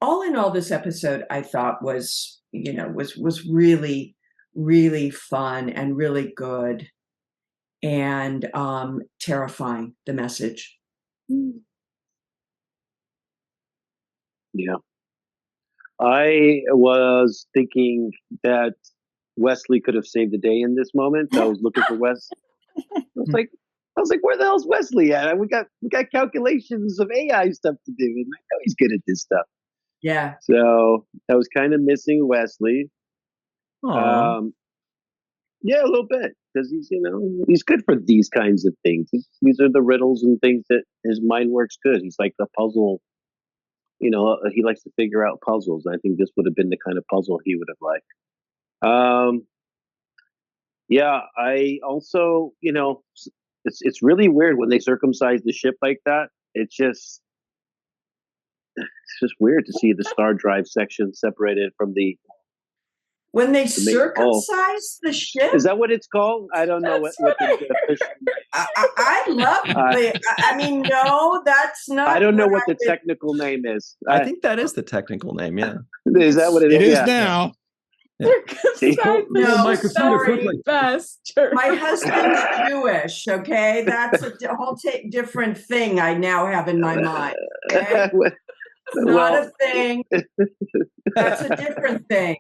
all in all, this episode I thought was really, really fun and really good and terrifying, the message. Yeah. I was thinking that Wesley could have saved the day in this moment. I was looking for Wes. I was like, where the hell's Wesley at? We got calculations of AI stuff to do, and I know he's good at this stuff. Yeah. So I was kind of missing Wesley. Yeah, a little bit, because he's good for these kinds of things. These are the riddles and things that his mind works good. He's like the puzzle. He likes to figure out puzzles. I think this would have been the kind of puzzle he would have liked. Yeah, I also, it's really weird when they circumcise the ship like that. It's just weird to see the star drive section separated from the. When they circumcise the ship? Is that what it's called? I don't know what I love it. I mean, no, that's not. I don't know what the technical name is. I think that is the technical name, yeah. Is that what it is? It is now. No, sorry. Best. My husband's Jewish, okay? That's a whole different thing I now have in my mind. Okay? It's not a thing. That's a different thing.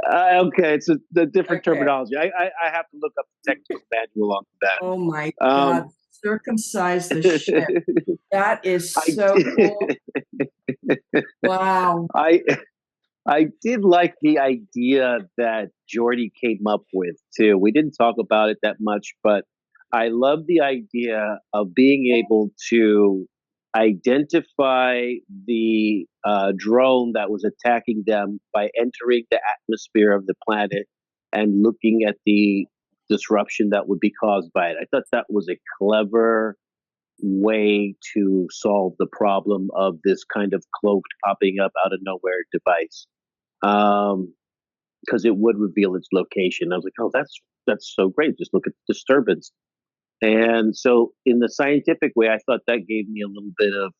Okay, it's the different terminology. I have to look up the technical manual on that. Oh my God. Circumcise the shit. That is so cool. Wow. I did like the idea that Geordi came up with too. We didn't talk about it that much, but I love the idea of being able to identify the drone that was attacking them by entering the atmosphere of the planet and looking at the disruption that would be caused by it. I thought that was a clever way to solve the problem of this kind of cloaked popping up out of nowhere device, because it would reveal its location. I was like, oh, that's so great. Just look at the disturbance. And so in the scientific way, I thought that gave me a little bit of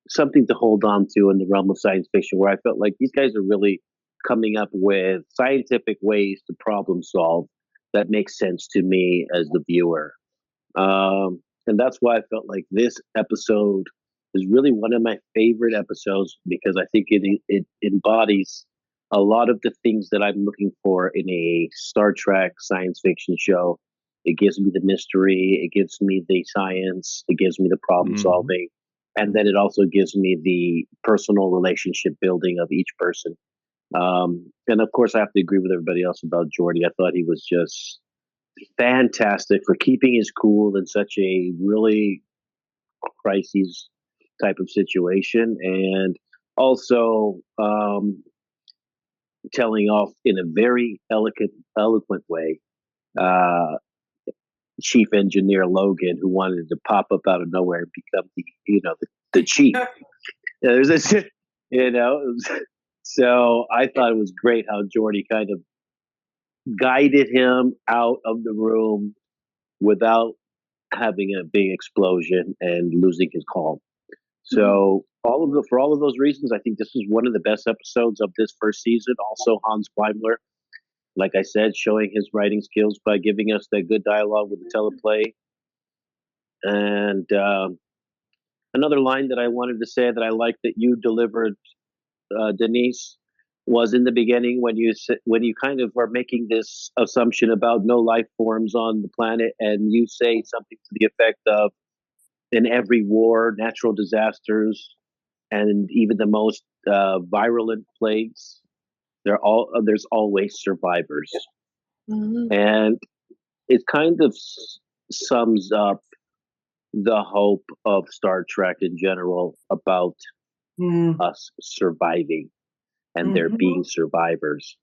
something to hold on to in the realm of science fiction, where I felt like these guys are really coming up with scientific ways to problem solve that makes sense to me as the viewer. And that's why I felt like this episode is really one of my favorite episodes, because I think it embodies a lot of the things that I'm looking for in a Star Trek science fiction show. It gives me the mystery, it gives me the science, it gives me the problem solving, and then it also gives me the personal relationship building of each person. And of course, I have to agree with everybody else about Geordi. I thought he was just fantastic for keeping his cool in such a really crisis type of situation, and also telling off in a very eloquent way Chief Engineer Logan, who wanted to pop up out of nowhere and become the chief. There's this, so I thought it was great how Geordi kind of guided him out of the room without having a big explosion and losing his calm. So for all of those reasons, I think this is one of the best episodes of this first season. Also, Hans Beimler, like I said, showing his writing skills by giving us that good dialogue with the teleplay. And another line that I wanted to say that I like that you delivered, Denise, was in the beginning when you kind of are making this assumption about no life forms on the planet, and you say something to the effect of, in every war, natural disasters, and even the most virulent plagues, there's always survivors. And it kind of sums up the hope of Star Trek in general about us surviving and there being survivors.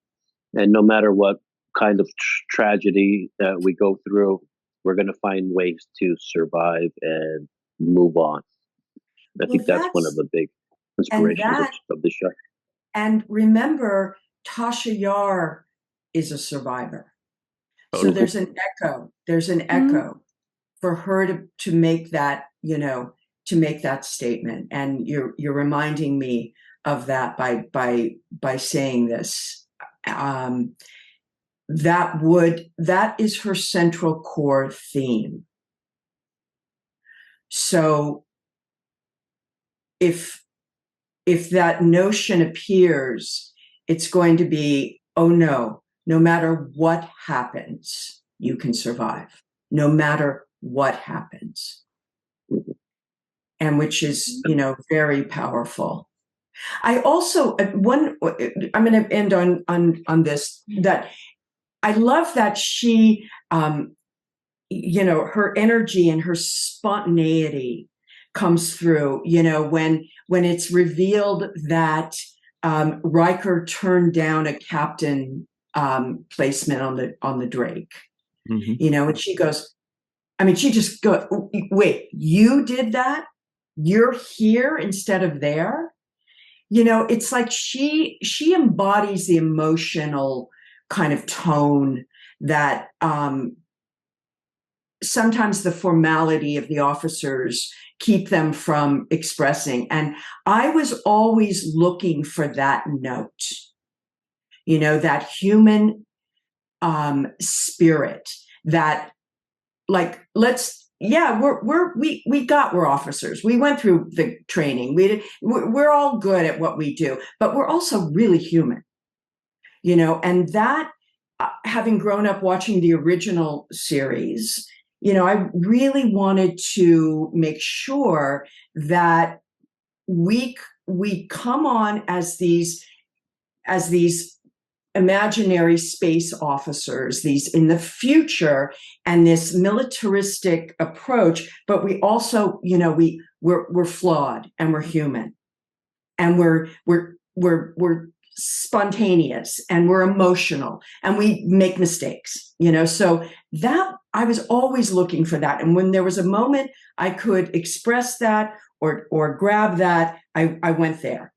And no matter what kind of tragedy we go through, we're going to find ways to survive and move on. I think that's one of the big inspirations of the show. And remember, Tasha Yar is a survivor. So there's an echo. There's an echo for her to make that, to make that statement. And you're reminding me of that by saying this. That is her central core theme. So if that notion appears, it's going to be, oh no matter what happens, you can survive. No matter what happens. And which is, very powerful. I also, I'm going to end on this, that I love that she, her energy and her spontaneity comes through, when it's revealed that Riker turned down a captain placement on the Drake, and she goes, she just goes, wait, you did that? You're here instead of there? It's like she embodies the emotional kind of tone that sometimes the formality of the officers keep them from expressing. And I was always looking for that note, that human spirit, that like, we're officers. We went through the training. We're all good at what we do, but we're also really human, and that, having grown up watching the original series, I really wanted to make sure that we come on as these imaginary space officers, these in the future, and this militaristic approach, but we also, we're flawed, and we're human, and we're spontaneous, and we're emotional, and we make mistakes, so that I was always looking for that. And when there was a moment I could express that or grab that, I went there.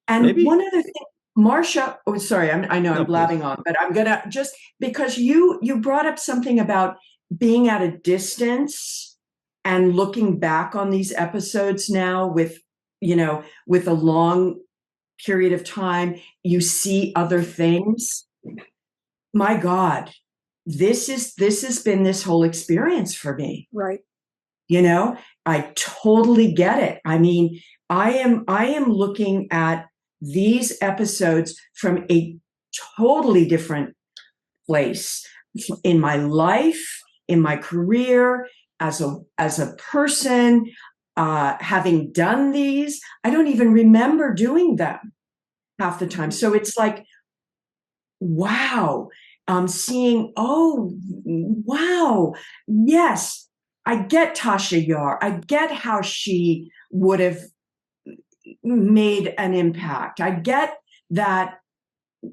And one other thing, Marcia, I know I'm blabbing on, but I'm gonna, just because you brought up something about being at a distance and looking back on these episodes now with a long period of time, you see other things. My God, this has been this whole experience for me. Right. I totally get it. I mean, I am looking at these episodes from a totally different place in my life, in my career, as a person, having done these. I don't even remember doing them half the time. So it's like, wow, seeing, oh, wow, yes, I get Tasha Yar. I get how she would have made an impact. I get that,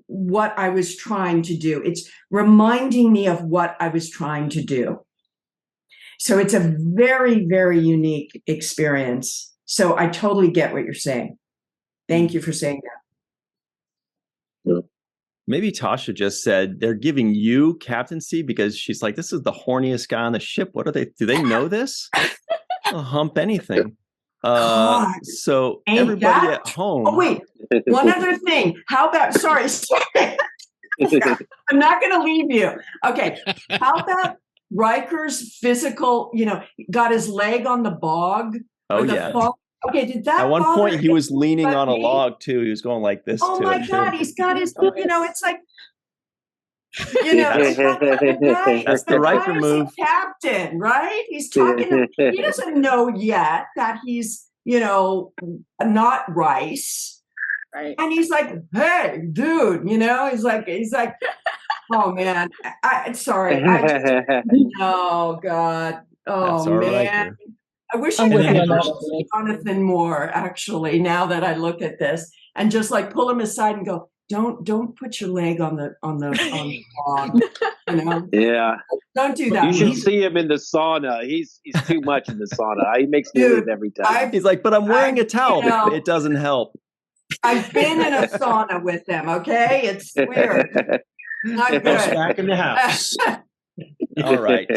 what I was trying to do. It's reminding me of what I was trying to do. So it's a very, very unique experience. So I totally get what you're saying. Thank you for saying that. Maybe Tasha just said they're giving you captaincy because she's like, this is the horniest guy on the ship. What are they? Do they know this? They'll hump anything. So everybody at home. Oh, wait. One other thing. How about, sorry. I'm not going to leave you. Okay. How about Riker's physical, got his leg on the bog? Oh, yeah. Okay, did that at one point he was leaning on a me? log too. He was going like this. Oh to my it, God, too. he's got his, it's like, that's the Riker move. Captain, right? He's talking. He doesn't know yet that he's, not Rice, right? And he's like, "Hey, dude," He's like, "Oh man, sorry." Oh God, oh man. Riker. I wish I could Jonathan more, actually, now that I look at this, and just like pull him aside and go, don't put your leg on the log, Yeah. Don't do that. You should see him in the sauna. He's too much in the sauna. He makes me leave every time. He's like, but I'm wearing a towel. It doesn't help. I've been in a sauna with them, okay? It's weird. Not good. Back in the house. All right.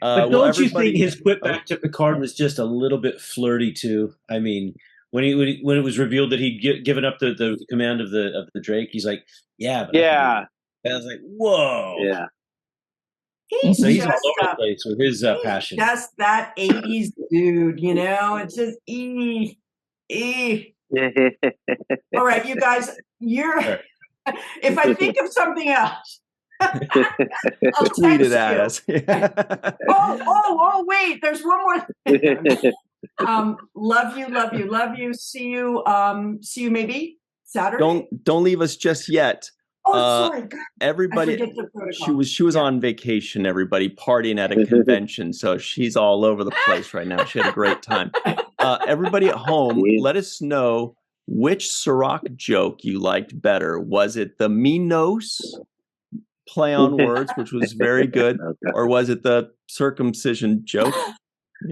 But don't you think his quip back to Picard was just a little bit flirty too? I mean, when it was revealed that he'd given up the command of the Drake, he's like, yeah, but yeah. I was like, whoa, yeah. He's all over the place with his passion. Just that 80s dude, It's just All right, you guys, if I think of something else, I'll tweet it at us. Oh, wait, there's one more thing. Love you. See you maybe Saturday. Don't leave us just yet. Sorry. God, everybody, she was on vacation. Everybody partying at a convention, so she's all over the place right now. She had a great time. Everybody at home, let us know which Cirroc joke you liked better. Was it the Minos play on words, which was very good, or was it the circumcision joke?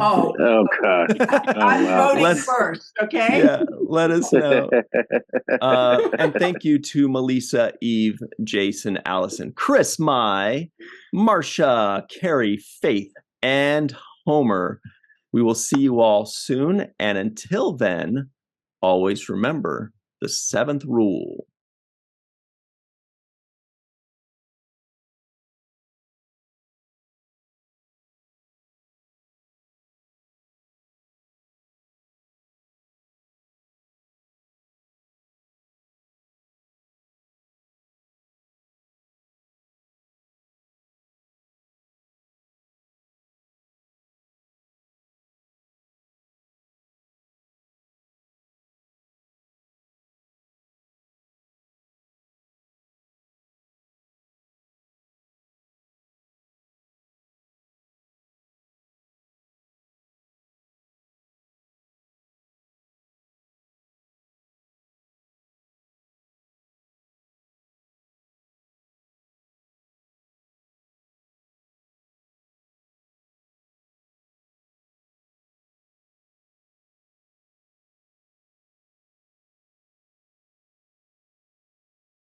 Oh God! I'm voting first, okay? Yeah, let us know. And thank you to Melissa, Eve, Jason, Allison, Chris, Marcia, Carrie, Faith, and Homer. We will see you all soon, and until then, always remember The seventh rule.